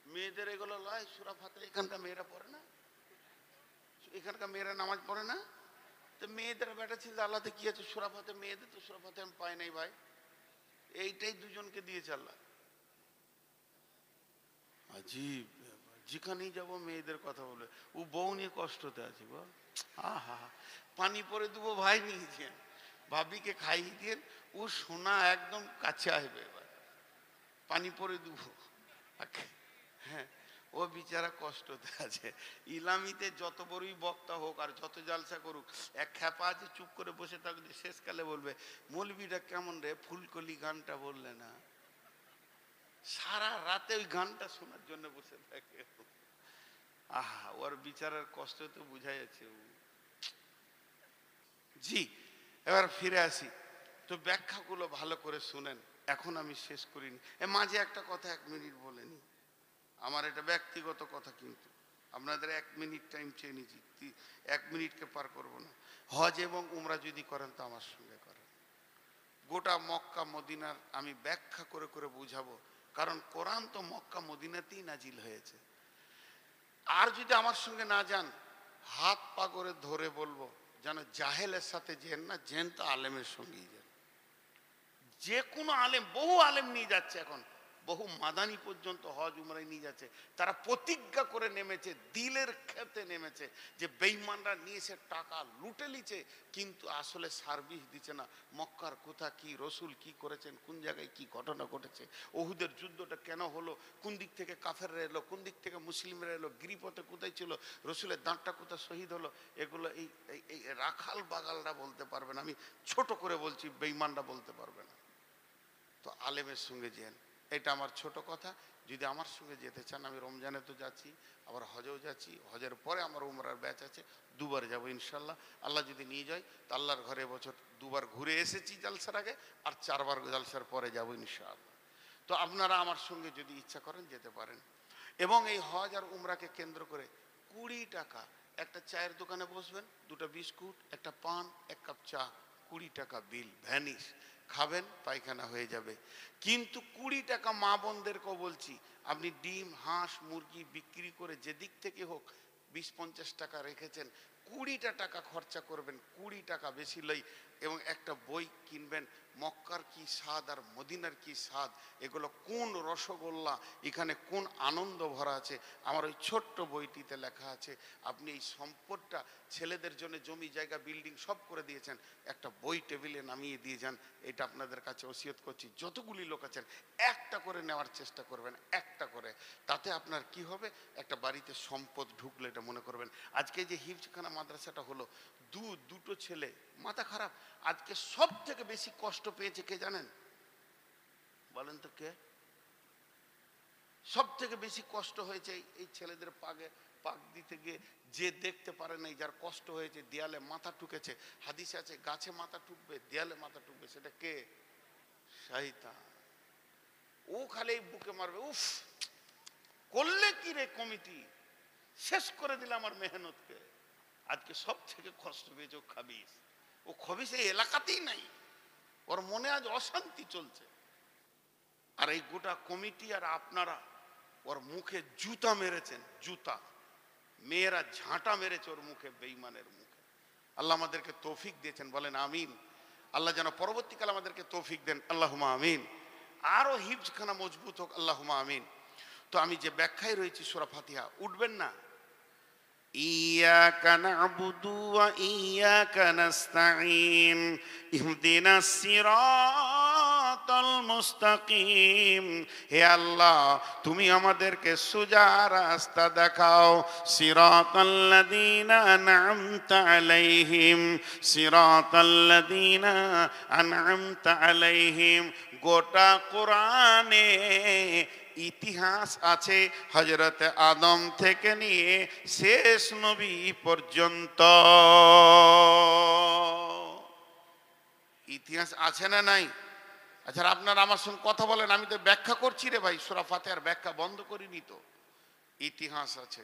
মেয়েদের এগুলো লয় সূরা ফাতিহা এখানকার মেয়েরা পড়ে না? এখানকার মেয়েরা নামাজ পড়ে না? তো মেয়েদের বেটা ছিল আল্লাহতে কি আছে? সূরা ফাতিহা। মেয়েদের তো সূরা ফাতিহা আমি পাই নাই ভাই। এইটাই দুজনকে দিয়েছে আল্লাহ। আজীব, যেখানেই যাবো মেয়েদের কথা বলে। ও বউ নিয়ে কষ্টতে আছে বল। আহা, পানি পরে দেবো ভাই নিয়েছেন, ভাবিকে খাইয়ে দিয়ে ও সোনা একদম কাছে আসবে, এবার পানি পরে দেবো। হ্যাঁ, ও বিচারা কষ্টতে আছে। ইলামিতে যত বড়ই বক্তা হোক আর যত জালসা করুক, এক খ্যাপা আছে চুপ করে বসে থাকলে শেষকালে বলবে মৌলবীটা কেমন রে, ফুলকলি গানটা বললে না। সারা রাতে ওই গানটা শোনার জন্য বসে থাকে। আহা, ওর বিচারার কষ্ট তো বোঝা যাচ্ছে। জি, এবার ফিরে আসি। তো ব্যাখ্যাগুলো ভালো করে শুনেন, এখন আমি শেষ করিনি। মাঝে একটা কথা 1 মিনিট বলে নি, আমার এটা ব্যক্তিগত কথা, কিন্তু আপনাদের 1 মিনিট টাইম চেয়ে নিচ্ছি, 1 মিনিটকে পার করবো না। হজ এবং উমরা যদি করেন তো আমার সঙ্গে করেন। গোটা মক্কা মদিনার আমি ব্যাখ্যা করে করে বুঝাবো, কারণ কোরআন তো মক্কা মদিনাতেই নাজিল হয়েছে। আর যদি আমার সঙ্গে না যান, হাত পা করে ধরে বলবো যেন জাহেলের সাথে যেন না, যেন তো আলেমের সঙ্গেই যান। যে কোনো আলেম, বহু আলেম নিয়ে যাচ্ছে এখন, বহু মাদানি পর্যন্ত হজ উমরায় নিয়ে যাচ্ছে। তারা প্রতিজ্ঞা করে নেমেছে, দিলের ক্ষেতে নেমেছে যে বেঈমানরা নিয়ে এসে টাকা লুটে নিচ্ছে, কিন্তু আসলে সার্ভিস দিচ্ছে না। মক্কার কোথা কি, রসুল কি করেছেন, কোন জায়গায় কি ঘটনা ঘটেছে, ওহুদের যুদ্ধটা কেন হলো, কোন দিক থেকে কাফেররা এলো, কোন দিক থেকে মুসলিমরা এলো, গিরিপথে কোথায় ছিল, রসুলের দাঁতটা কোথায় শহীদ হলো, এগুলো এই রাখাল বাগালরা বলতে পারবে না। আমি ছোট করে বলছি, বেঈমানরা বলতে পারবে না। তো আলেমের সঙ্গে যেন, এটা আমার ছোট কথা। যদি আমার সঙ্গে যেতে চান, আমি রমজানে তো যাচ্ছি, আবার হজেও যাচ্ছি, হজের পরে আমার উমরার ব্যাচ আছে, দুবার যাব ইনশাল্লাহ। আল্লাহ যদি নিয়ে যায় তো আল্লাহর ঘরে বছর দুবার ঘুরে এসেছি জালসার আগে, আর 4 বার জালসার পরে যাব ইনশাআল্লাহ। তো আপনারা আমার সঙ্গে যদি ইচ্ছা করেন যেতে পারেন। এবং এই হজ আর উমরাকে কেন্দ্র করে 20 টাকা, একটা চায়ের দোকানে বসবেন, 2টা বিস্কুট, একটা পান, 1 কাপ চা, 20 টাকা বিল ভ্যানিশ। খাবেন, পায়খানা হয়ে যাবে। কিন্তু 20 টাকা মা বোনদেরকেও বলছি, আপনি ডিম, হাঁস, মুরগি বিক্রি করে যে দিক থেকে হোক 20-50 টাকা রেখেছেন, 20টা টাকা খরচা করবেন, 20 টাকা বেশি লই, এবং একটা বই কিনবেন, মক্কার কি স্বাদ আর মদিনার কি স্বাদ, এগুলো কোন রসগোল্লা, এখানে কোন আনন্দ ভরা আছে। আমার ওই ছোট্ট বইটিতে লেখা আছে। আপনি এই সম্পদটা ছেলেদের জন্য জমি জায়গা বিল্ডিং সব করে দিয়েছেন, একটা বই টেবিলে নামিয়ে দিয়ে যান। এটা আপনাদের কাছে ওসিয়ত করছি, যতগুলি লোক আছেন একটা করে নেওয়ার চেষ্টা করবেন, একটা করে। তাতে আপনার কি হবে, একটা বাড়িতে সম্পদ ঢুকলে এটা মনে করবেন। আজকে যে হিফজখানা মাদ্রাসাটা হলো, দুটো ছেলে, মাথা খারাপ, আজকে সব থেকে বেশি কষ্ট পেয়েছে কে জানেন? বলেন তো কে? সব থেকে বেশি কষ্ট হয়েছে এই ছেলেদের পাক দিতে গিয়ে, যে দেখতে পারে নাই, যার কষ্ট হয়েছে, দেয়ালে মাথা ঠুকেছে। হাদিসে আছে গাছে মাথা ঠুকবে, দেয়ালে মাথা ঠুকবে, সেটা কে? শয়তান। ও খালি বুকে মারবে, উফ করলে কি রে কমিটি, শেষ করে দিলে আমার মেহনতকে। আজকে সব থেকে কষ্ট পেয়েছে ও খবিস। ও খবিস এই এলাকাতেই নাই, ওর মনে আজ অশান্তি চলছে। আর এই গোটা কমিটি আর আপনারা ওর মুখে জুতা মেরেছেন, জুতা। মেয়েরা ঝাঁটা মেরেছে ওর মুখে, বেঈমানের মুখে। আল্লাহ আমাদেরকে তৌফিক দিয়েছেন, বলেন আমিন। আল্লাহ যেন পরবর্তীকালে আমাদেরকে তৌফিক দেন, আল্লাহুম্মা আমিন। আরো হিফজখানা মজবুত হোক, আল্লাহুম্মা আমিন। তো আমি যে ব্যাখ্যায় রয়েছি সূরা ফাতিহা, উঠবেন না? ইয়াকা না'বুদু ওয়া ইয়াকা নাস্তাঈন ইহদিনাস সিরাতাল মুস্তাকিম। হে আল্লাহ, তুমি আমাদেরকে সোজা রাস্তা দেখাও। সিরাতাল্লাযীনা আন'আমতা আলাইহিম, সিরাতাল্লাযীনা আন'আমতা আলাইহিম। গোটা কোরআনে ইতিহাস আছে হযরত আদম থেকে নিয়ে শেষ নবী পর্যন্ত। ইতিহাস আছে না নাই? আচ্ছা, আপনারা আমার সঙ্গে কথা বলেন, আমি তো ব্যাখ্যা করছি রে ভাই, সূরা ফাতিহার ব্যাখ্যা বন্ধ করিনি তো। ইতিহাস আছে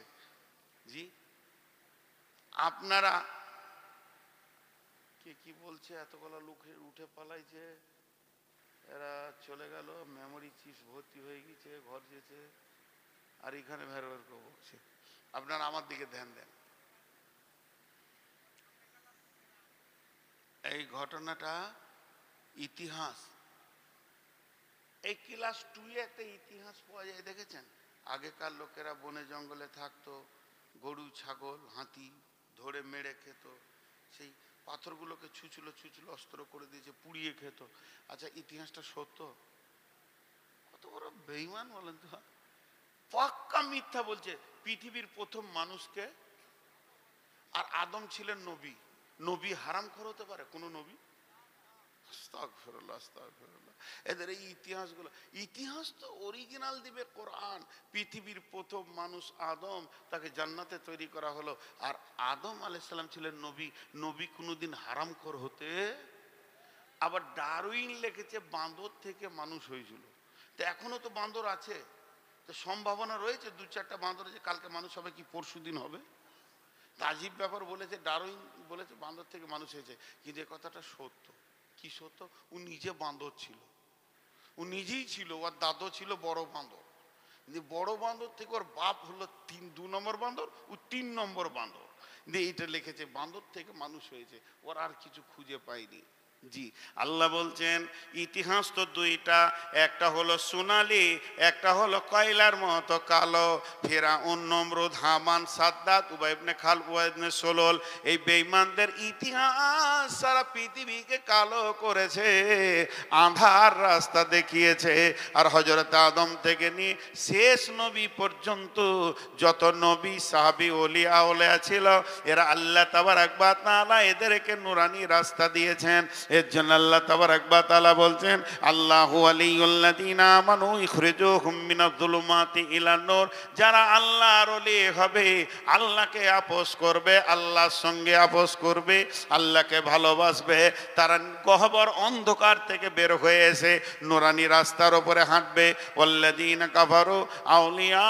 জি। আপনারা কে কি বলছে, এতগুলো লোক উঠে পালাইছে, এরা চলে গেল, মেমোরি চিপ ভর্তি হয়ে গেছে, ঘর যেছে, আর এখানে ভের ভের করে বকছে। আপনারা আমার দিকে ধ্যান দেন। এই ঘটনাটা ইতিহাস, এই ক্লাস 2 এ একটা ইতিহাস পাওয়া যায়, দেখেছেন? আগেকার লোকেরা বনে জঙ্গলে থাকতো, গরু, ছাগল, হাতি ধরে মেরে খেত, সেই পাথরগুলোকে ছুঁচলো অস্ত্র করে দিয়েছে, পুড়িয়ে খেত। আচ্ছা, ইতিহাসটা সত্য? কত বড় বেঈমান বলেন তো, পাক্কা মিথ্যা বলছে। পৃথিবীর প্রথম মানুষকে, আর আদম ছিলেন নবী। নবী হারামখোর হতে পারে কোন নবী? আস্তাগফিরুল্লাহ, আস্তাগফিরুল্লাহ। এদের এই ইতিহাসগুলো, ইতিহাস তো অরিজিনাল দিবে কোরআন। পৃথিবীর প্রথম মানুষ আদম, তাকে জান্নাতে তৈরি করা হলো। আর আদম আলাইহিস সালাম ছিলেন নবী। নবী কোনোদিন হারামখোর হতে। আবার ডারউইন লিখেছে বাঁদর থেকে মানুষ হয়েছিল। তো এখনো তো বাঁদর আছে, তো সম্ভাবনা রয়েছে 2-4টা বাঁদর যে কালকে মানুষ হবে, কি পরশু দিন হবে। তাজিব ব্যাপার বলেছে, ডারউইন বলেছে বাঁদর থেকে মানুষ হয়েছে, কিন্তু এ কথাটা সত্য। কি সত্য? ও নিজে বাঁদর ছিল, ও নিজেই ছিল, ওর দাদু ছিল বড় বাঁদর। বড় বাঁদর থেকে ওর বাপ হলো 2 নম্বর বাঁদর, ও 3 নম্বর বাঁদর। এইটা লিখেছে বাঁদর থেকে মানুষ হয়েছে, ওর আর কিছু খুঁজে পায়নি। জি, আল্লাহ বলছেন ইতিহাস তো দুইটা, একটা হলো সোনালি, একটা হলো কয়লার মতো কালো। ফিরআউন, নমরুদ, হামান, সাদ্দাত, উবাই ইবনে খালব, উবাই ইবনে সলল, এই বেঈমানদের ইতিহাস সারা পৃথিবীকে কালো করেছে, আঁধার রাস্তা দেখিয়েছে। আর হযরত আদম থেকে নিয়ে শেষ নবী পর্যন্ত যত নবী, সাহাবী, ওলিয়া আউলিয়া ছিল, এরা আল্লাহ তাবারক ওয়া তাআলা এদেরকে নুরানি রাস্তা দিয়েছেন। এর জন্য আল্লাহ তাবারক ওয়া তাআলা বলছেন, আল্লাহু ওয়ালিয়ুল্লাযীনা আমানু ইখরিজুহুম মিনাজ-জুলুমাতি ইলান নূর। যারা আল্লাহর ওলি হবে, আল্লাহকে আপোস করবে, আল্লাহর সঙ্গে আপোস করবে, আল্লাহকে ভালোবাসবে, তারা গহ্বর অন্ধকার থেকে বের হয়ে এসে নুরানি রাস্তার উপরে হাঁটবে। ওয়াল্লাযীনা কাফারু আউলিয়া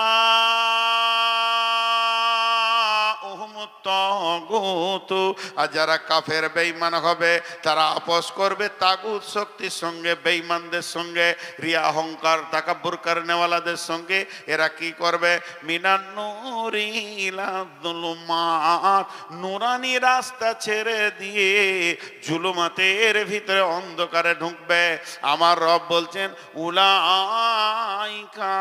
আর যারা কাফের বেঈমান হবে, তারা আপোস করবে তাগুত শক্তির সঙ্গে, বেঈমানদের সঙ্গে, রিয়া অহংকার তাকাব্বুর করনেওয়ালাদের সঙ্গে। এরা কি করবে? মিনান নূরি ইলা যুলুমাত, নুরানি রাস্তা ছেড়ে দিয়ে জুলুমাতের ভিতরে অন্ধকারে ঢুকবে। আমার রব বলছেন, উলাইকা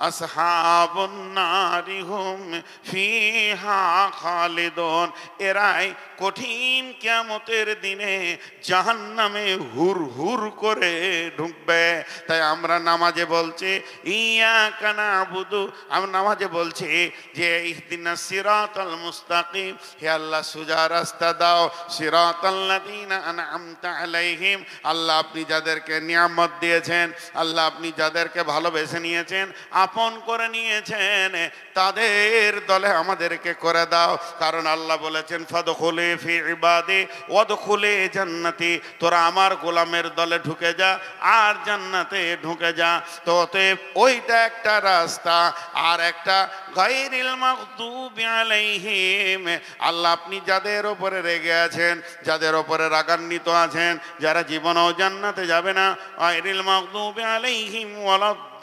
আসহাবুন নারি হুম ফিহা খালিদুন। এরাই কঠিন কিয়ামতের দিনে জাহান্নামে হুর হুর করে ঢুকবে। তাই আমরা নামাজে বলছি ইয়াকা নাবুদু, আমরা নামাজে বলছি যে ইহদিনাস সিরাতাল মুস্তাকিম, হে আল্লাহ সোজা রাস্তা দাও, সিরাতাল্লাযীনা আনআমতা আলাইহিম, আল্লাহ আপনি যাদেরকে নিয়ামত দিয়েছেন, আল্লাহ আপনি যাদেরকে ভালোবেসে নিয়েছেন, আপন করে নিয়েছেন, তাদের দলে আমাদেরকে করে দাও। কারণ আল্লাহ বলেছেন, ফাদখুলি ফি ইবাদি ওয়াদখুলি জান্নাতি, তোরা আমার গোলামের দলে ঢুকে যা আর জান্নাতে ঢুকে যা। তো অতএব ওইটা একটা রাস্তা, আর একটা গায়রিল মাগদুবি আলাইহিম, আল্লাহ আপনি যাদের উপরে রেগে আছেন, যাদের উপরে রাগান্বিত আছেন, যারা জীবনেও জান্নাতে যাবে না, গায়রিল মাগদুবি আলাইহিম ওয়ালাদ-দাল্লিন,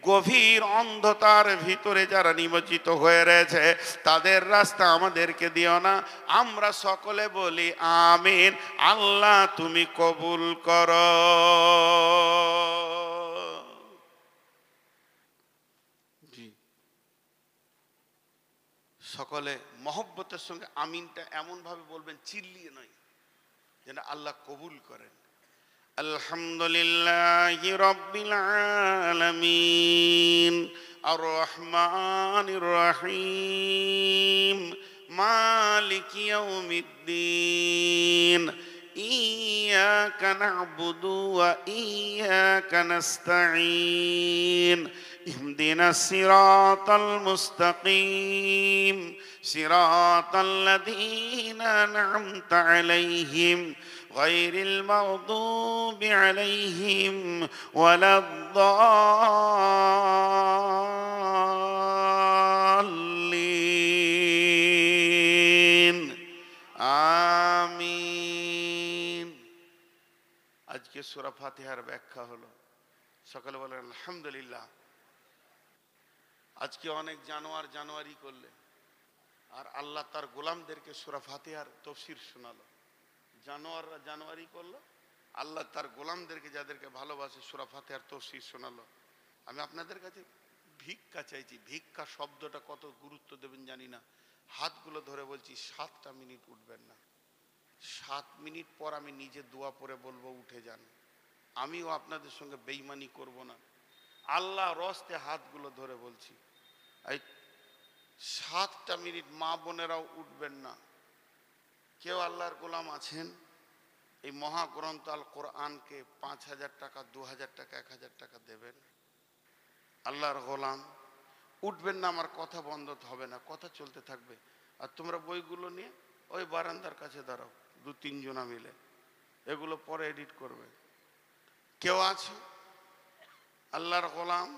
গভীর অন্ধতার ভিতরে যারা নিমজ্জিত হয়ে রয়েছে, তাদের রাস্তা আমাদেরকে দিও না। আমরা সকলে বলি আমিন। আল্লাহ তুমি কবুল করো। জি, সকলে মহব্বতের সঙ্গে আমিনটা এমনভাবে বলবেন, চিল্লিয়ে নয়, যেন আল্লাহ কবুল করেন। আলহামদুলিল্লাহি রাব্বিল আলামিন আর রহমানির রহিম মালিকি ইয়াউমিদ্দিন ইয়াকা না'বুদু ওয়া ইয়াকা নাস্তাঈন ইহদিনাস সিরাতাল মুস্তাকিম সিরাতাল লাযীনা আন'আমতা আলাইহিম গায়রিল মাগদুবি আলাইহিম ওয়ালাদ-দাল্লিন। আমিন। আজকে সূরা ফাতিহার ব্যাখ্যা হলো। সকালে বলেন আলহামদুলিল্লাহ। আজকে অনেক জানুয়ারি করলে, আর আল্লাহ তার গোলামদেরকে সূরা ফাতিহার তাফসীর শোনালো। জানুয়ারি করলো, আল্লাহ তার গোলামদেরকে যাদেরকে ভালোবাসে সূরা ফাতিহার তাফসীর শোনালো। আমি আপনাদের কাছে ভিক্ষা চাইছি। ভিক্ষা শব্দটা কত গুরুত্ব দেবেন জানি না। হাতগুলো ধরে বলছি, 7টা মিনিট উঠবেন না। 7 মিনিট পর আমি নিজে দোয়া পড়ে বলবো উঠে যান। আমিও আপনাদের সঙ্গে বেঈমানি করব না। আল্লাহ রস্তে হাতগুলো ধরে বলছি, এই 7টা মিনিট মা বোনেরাও উঠবেন না। কেউ আল্লাহর গোলাম আছেন, এই মহাগ্রন্থ আল কোরআনকে 5,000 টাকা, 2,000 টাকা, 1,000 টাকা দেবেন? আল্লাহর গোলাম উঠবেন না। আমার কথা বন্ধ হবে না, কথা চলতে থাকবে। আর তোমরা বইগুলো নিয়ে ওই বারান্দার কাছে দাঁড়াও, 2-3 জনা মিলে, এগুলো পরে এডিট করবে। কেউ আছে আল্লাহর গোলাম,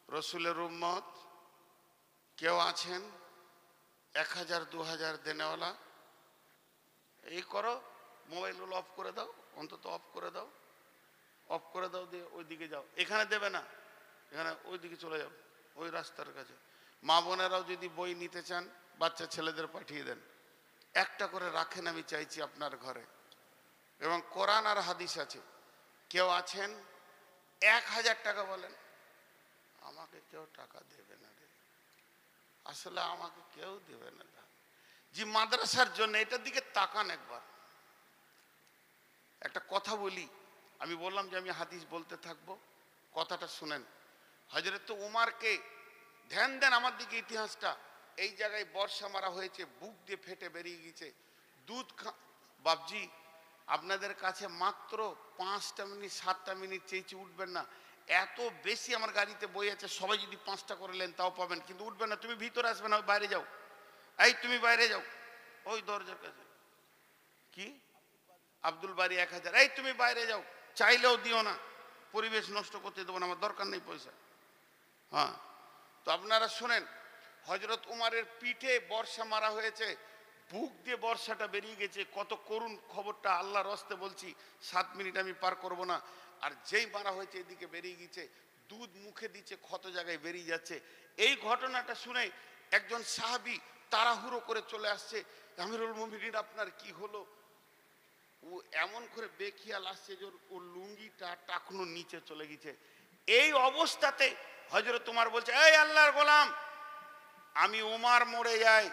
রসুলের উম্মত? কেউ আছেন 1,000-2,000 দেনেওয়ালা? এই করো, মোবাইলগুলো অফ করে দাও, অন্তত অফ করে দাও, অফ করে দাও, দিয়ে ওই দিকে যাও। এখানে দেবে না, এখানে ওই দিকে চলে যাও, ওই রাস্তার কাছে। মা বোনেরাও যদি বই নিতে চান, বাচ্চা ছেলেদের পাঠিয়ে দেন, একটা করে রাখেন, আমি চাইছি আপনার ঘরে। এবং কোরআন আর হাদিস আছে। কেউ আছেন 1000 টাকা বলেন, আমাকে কেউ টাকা দেবে না রে, আসলে আমাকে কেউ দেবে না। জি মাদ্রাসার জন্য এটার দিকে তাকান একবার। একটা কথা বলি, আমি বললাম যে আমি হাদিস বলতে থাকবো, কথাটা শুনেন। হযরত উমারকে ধ্যান দেন আমার দিকে, ইতিহাসটা। এই জায়গায় বর্ষা মারা হয়েছে, বুক দিয়ে ফেটে বেরিয়ে গেছে দুধ। বাবজি আপনাদের কাছে মাত্র 5টা মিনিট 7টা মিনিট চেয়েছি, উঠবেন না। এত বেশি আমার গাড়িতে বই আছে, সবাই যদি 5টা করে নেন তাও পাবেন, কিন্তু উঠবেন না। তুমি ভিতরে আসবে না, বাইরে যাও। এই তুমি বাইরে যাও, ওই দরজার কাছে। কি আব্দুল বাড়ি 1000? এই তুমি বাইরে যাও, চাইলেও দিও না, পরিবেশ নষ্ট করতে দেবো না, আমার দরকার নেই পয়সা। হ্যাঁ, তো আপনারা শুনেন, হযরত উমারের পিঠে বর্ষা মারা হয়েছে, বুক দিয়ে বর্ষাটা বেরিয়ে গেছে। কত করুণ খবরটা, আল্লাহর হস্তে বলছি, 7 মিনিট আমি পার করব না। আর যেই মারা হয়েছে এদিকে বেরিয়ে গেছে, দুধ মুখে দিচ্ছে, ক্ষত জায়গায় বেরিয়ে যাচ্ছে। এই ঘটনাটা শুনে একজন সাহাবী তাড়াহুড়ো করে চলে আসছে, আমিরুল মুমিনিন আপনার কি হলো? ও এমন করে বেখিয়াল আসছে যে ওর লুঙ্গিটা টাকনো নিচে চলে গেছে। এই অবস্থাতে হযরত উমার বলছে, এই আল্লাহর গোলাম, আমি উমার মরে যাই,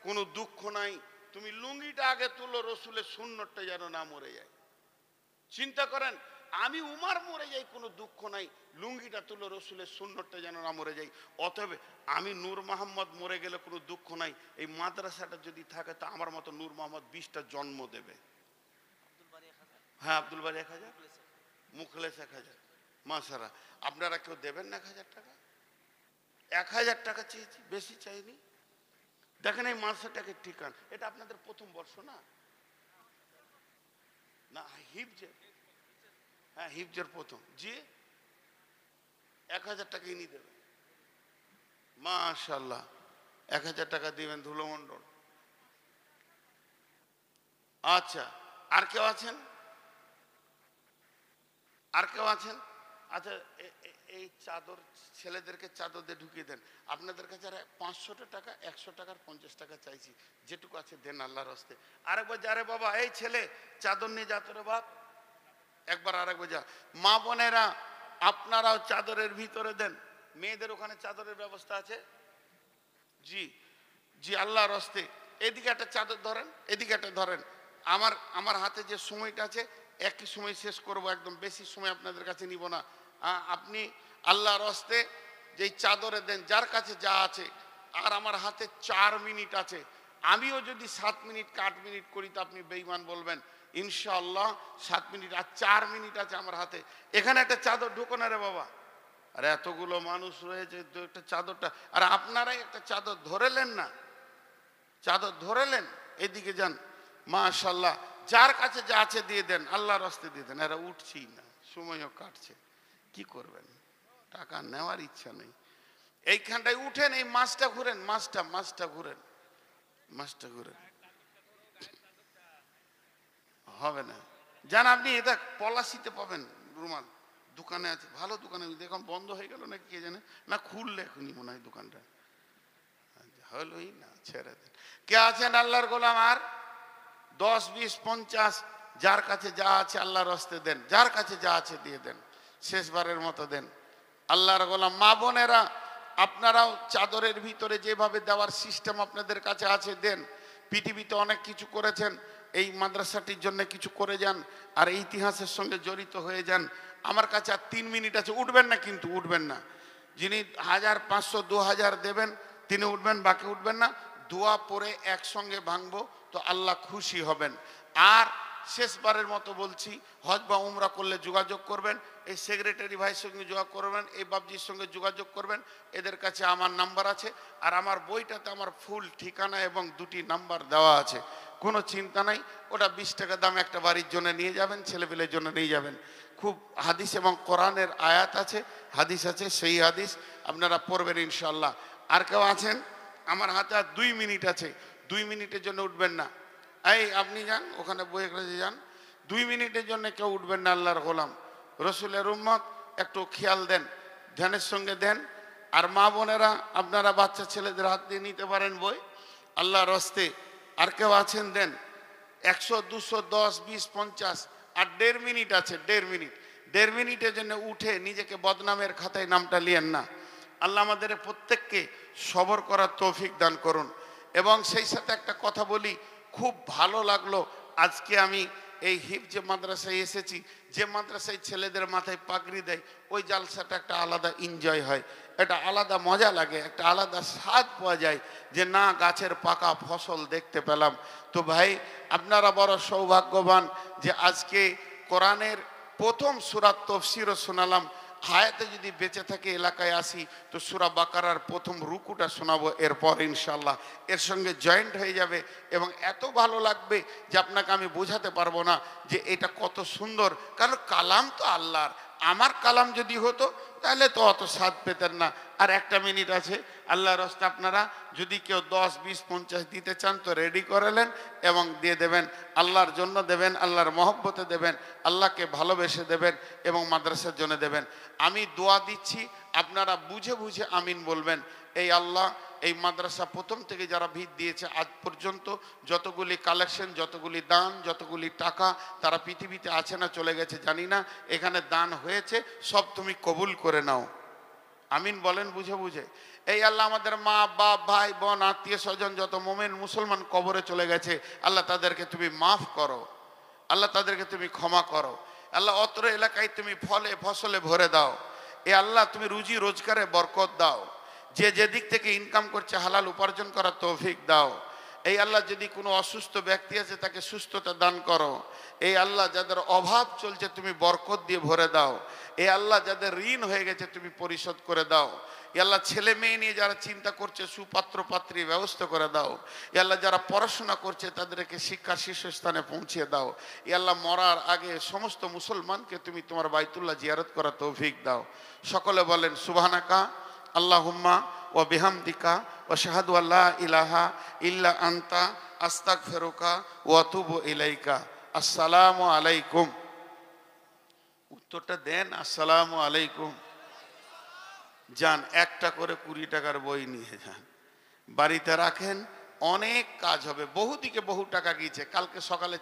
কোনো দুঃখ নাই, তুমি লুঙ্গিটা আগে তুলো, রসুলের সুন্নতটা যেন না মরে যায়। চিন্তা করেন, আমি উমার মরে যাই, কোনো দুঃখ নাই, লুঙ্গিটা তুলো, রসুলের সুন্নতটা যেন না মরে যায়। অতএব আমি নূর মোহাম্মদ মরে গেলে কোনো দুঃখ নাই, এই মাদ্রাসাটা যদি থাকে তা আমার মতো নূর মোহাম্মদ 20টা জন্ম দেবে। হ্যাঁ, আব্দুল বাড়ি 1000, মুখলেস 1000। মাশাআল্লাহ, আপনারা কেউ দেবেন না 1000 টাকা? 1000 টাকা চেয়েছি, বেশি চাইনি। দেখেন এই মাদ্রাসাটাকে ঠিকান, এটা আপনাদের প্রথম বর্ষ না? না হিফজের, হ্যাঁ হিফজের প্রথম। জি 1000 টাকা ইনি দেবেন। মাশাআল্লাহ, 1000 টাকা দিবেন ধুলোমণ্ডল। আচ্ছা, আর কেউ আছেন? আর কেউ আছেন? আচ্ছা, এই চাদর ছেলেদেরকে চাদর দিয়ে ঢুকিয়ে দেন। আপনাদের কাছে 500 টাকা, 100 টাকার 50 টাকা চাইছি, যেটুকু আছে দেন আল্লাহর হস্তে। আরেকবার যারে বাবা, এই ছেলে চাদর নিয়ে যা তোরে বাপ, একবার আরেকবার যা। মা বোনেরা আপনারাও চাদরের ভিতরে দেন, মেয়েদের ওখানে চাদরের ব্যবস্থা আছে। জি জি, আল্লাহর হস্তে। এদিকে একটা চাদর ধরেন, এদিকে একটা ধরেন। আমার হাতে যে সময়টা আছে একই সময় শেষ করব, একদম বেশি সময় আপনাদের কাছে নিব না। আপনি আল্লাহর হস্তে যেই চাদরে দেন, যার কাছে যা আছে। আর আমার হাতে 4 মিনিট আছে, আমিও যদি 7 মিনিট 8 মিনিট করি তো আপনি বেঈমান বলবেন। ইনশাআল্লাহ 7 মিনিট আর 4 মিনিট আছে আমার হাতে। এখানে একটা চাদর ঢুকো না রে বাবা। আর এতগুলো মানুষ রয়েছে, একটা চাদরটা, আর আপনারাই একটা চাদর ধরেলেন না, চাদর ধরেলেন, এদিকে যান। মাশাআল্লাহ, যার কাছে যা আছে দিয়ে দেন, আল্লাহর হস্তে দিয়ে দেন। এরা উঠছেই না, সময়ও কাটছে, কি করবেন? টাকা নেওয়ার ইচ্ছা নেই। এইখানটায় উঠেন, এই মাছটা ঘুরেন, মাছটা ঘুরেন, মাছটা ঘুরেন। হবে না, জান আপনি এটা পলাশিতে পাবেন রুমাল, দোকানে আছে, ভালো দোকানে। দেখুন বন্ধ হয়ে গেল নাকি কে জানে, না খুললে এখনই মনে হয় দোকানটা। হলোই না, ছেড়ে দেন। কে আছেন আল্লাহর গোলাম? আর 10, 20, 50, যার কাছে যা আছে আল্লাহর হস্তে দেন, যার কাছে যা আছে দিয়ে দেন, শেষবারের মতো দেন। আল্লাহর গোলাম মা বোনেরা, আপনারাও চাদরের ভিতরে যেভাবে দেওয়ার সিস্টেম আপনাদের কাছে আছে দেন। পৃথিবীতে অনেক কিছু করেছেন, এই মাদ্রাসাটির জন্য কিছু করে যান, আর এই ইতিহাসের সঙ্গে জড়িত হয়ে যান। আমার কাছে আর 3 মিনিট আছে, উঠবেন না কিন্তু, উঠবেন না। যিনি 1000, 500, 2000 দেবেন তিনি উঠবেন, বাকি উঠবেন না। দোয়া পড়ে একসঙ্গে ভাঙবো তো আল্লাহ খুশি হবেন। আর শেষবারের মতো বলছি, হজ বা উমরা করলে যোগাযোগ করবেন, এই সেক্রেটারি ভাইয়ের সঙ্গে যোগাযোগ করবেন, এই বাবজির সঙ্গে যোগাযোগ করবেন। এদের কাছে আমার নাম্বার আছে, আর আমার বইটাতে আমার ফুল ঠিকানা এবং 2টি নাম্বার দেওয়া আছে। কোনো চিন্তা নাই, ওটা 20 টাকা দাম, একটা বাড়ির জন্য নিয়ে যাবেন, ছেলেপেলের জন্য নিয়ে যাবেন। খুব হাদিস এবং কোরআনের আয়াত আছে, হাদিস আছে, সেই হাদিস আপনারা পড়বেন ইনশাআল্লাহ। আর কেউ আছেন? আমার হাতে আর 2 মিনিট আছে, 2 মিনিটের জন্য উঠবেন না। এই আপনি যান ওখানে বইয়ের কাছে যান, 2 মিনিটের জন্য কেউ উঠবেন না। আল্লাহর গোলাম, রসুলের উম্মত, একটু খেয়াল দেন, ধ্যানের সঙ্গে দেন। আর মা বোনেরা আপনারা বাচ্চা ছেলেদের হাত দিয়ে নিতে পারেন বই, আল্লাহর হস্তে আর কেউ আছেন দেন 100, 200, 10, 20, 50 আর 1.5 মিনিট আছে, 1.5 মিনিট। 1.5 মিনিটের জন্য উঠে নিজেকে বদনামের খাতায় নামটা লিয়েন না। আল্লাহ আমাদের প্রত্যেককে সবর করার তৌফিক দান করুন। এবং সেই সাথে একটা কথা বলি, খুব ভালো লাগলো আজকে আমি এই হিফজ মাদ্রাসায় এসেছি। যে মাদ্রাসায় ছেলেদের মাথায় পাগড়ি দেয়, ওই জালসাটা একটা আলাদা এনজয় হয়, একটা আলাদা মজা লাগে, একটা আলাদা স্বাদ পাওয়া যায় যে না গাছের পাকা ফসল দেখতে পেলাম। তো ভাই আপনারা বড় সৌভাগ্যবান যে আজকে কোরআনের প্রথম সূরার তাফসীরও শোনালাম। হায়াতে যদি বেঁচে থাকে এলাকায় আসি তো সূরা বাকারার প্রথম রুকুটা শোনাবো, এরপর ইনশাল্লাহ এর সঙ্গে জয়েন্ট হয়ে যাবে এবং এত ভালো লাগবে যে আপনাকে আমি বোঝাতে পারবো না যে এটা কত সুন্দর। কারণ কালাম তো আল্লাহর, আমার কালাম যদি হতো তাহলে তো অত স্বাদ পেতেন না। আর 1 মিনিট আছে, আল্লাহর রাস্তা আপনারা যদি কেউ 10, 20, 50 দিতে চান তো রেডি করালেন এবং দিয়ে দেবেন। আল্লাহর জন্য দেবেন, আল্লাহর মহব্বতে দেবেন, আল্লাহকে ভালোবেসে দেবেন এবং মাদ্রাসার জন্য দেবেন। আমি দোয়া দিচ্ছি, আপনারা বুঝে বুঝে আমিন বলবেন। এই আল্লাহ এই মাদ্রাসা প্রথম থেকে যারা ভিত দিয়েছে আজ পর্যন্ত, যতগুলি কালেকশন, যতগুলি দান, যতগুলি টাকা, তারা পৃথিবীতে আছে না চলে গেছে জানি না, এখানে দান হয়েছে সব তুমি কবুল করে নাও। আমিন বলেন বুঝে বুঝে। এই আল্লাহ আমাদের মা বাপ ভাই বোন আত্মীয় স্বজন যত মোমেন মুসলমান কবরে চলে গেছে, আল্লাহ তাদেরকে তুমি মাফ করো, আল্লাহ তাদেরকে তুমি ক্ষমা করো। আল্লাহ অত্র এলাকায় তুমি ফলে ফসলে ভরে দাও। এ আল্লাহ তুমি রুজি রোজগারে বরকত দাও। যে যেদিক থেকে ইনকাম করছে হালাল উপার্জন করার তৌফিক দাও। এই আল্লাহ যদি কোনো অসুস্থ ব্যক্তি আছে তাকে সুস্থতা দান করো। এই আল্লাহ যাদের অভাব চলছে তুমি বরকত দিয়ে ভরে দাও। এই আল্লাহ যাদের ঋণ হয়ে গেছে তুমি পরিশোধ করে দাও। এ আল্লাহ ছেলে মেয়ে নিয়ে যারা চিন্তা করছে সুপাত্র পাত্রী ব্যবস্থা করে দাও। এ আল্লাহ যারা পড়াশোনা করছে তাদেরকে শিক্ষার শীর্ষস্থানে পৌঁছে দাও। এ আল্লাহ মরার আগে সমস্ত মুসলমানকে তুমি তোমার বাইতুল্লাহ জিয়ারত করার তৌফিক দাও। সকলে বলেন সুবহানাকা আল্লাহুম্মা ওয়া বিহামদিকা ওয়া শাহাদু আল্লা ইলাহা ইল্লা আনতা আস্তাগফিরুকা ওয়া আতুবু ইলাইকা। আসসালামু আলাইকুম। উত্তরটা দেন, আসসালামু আলাইকুম। যান একটা করে 20 টাকার বই নিয়ে যান, বাড়িতে রাখেন, অনেক কাজ হবে। বহুদিকে বহু টাকা গিয়েছে। কালকে সকালে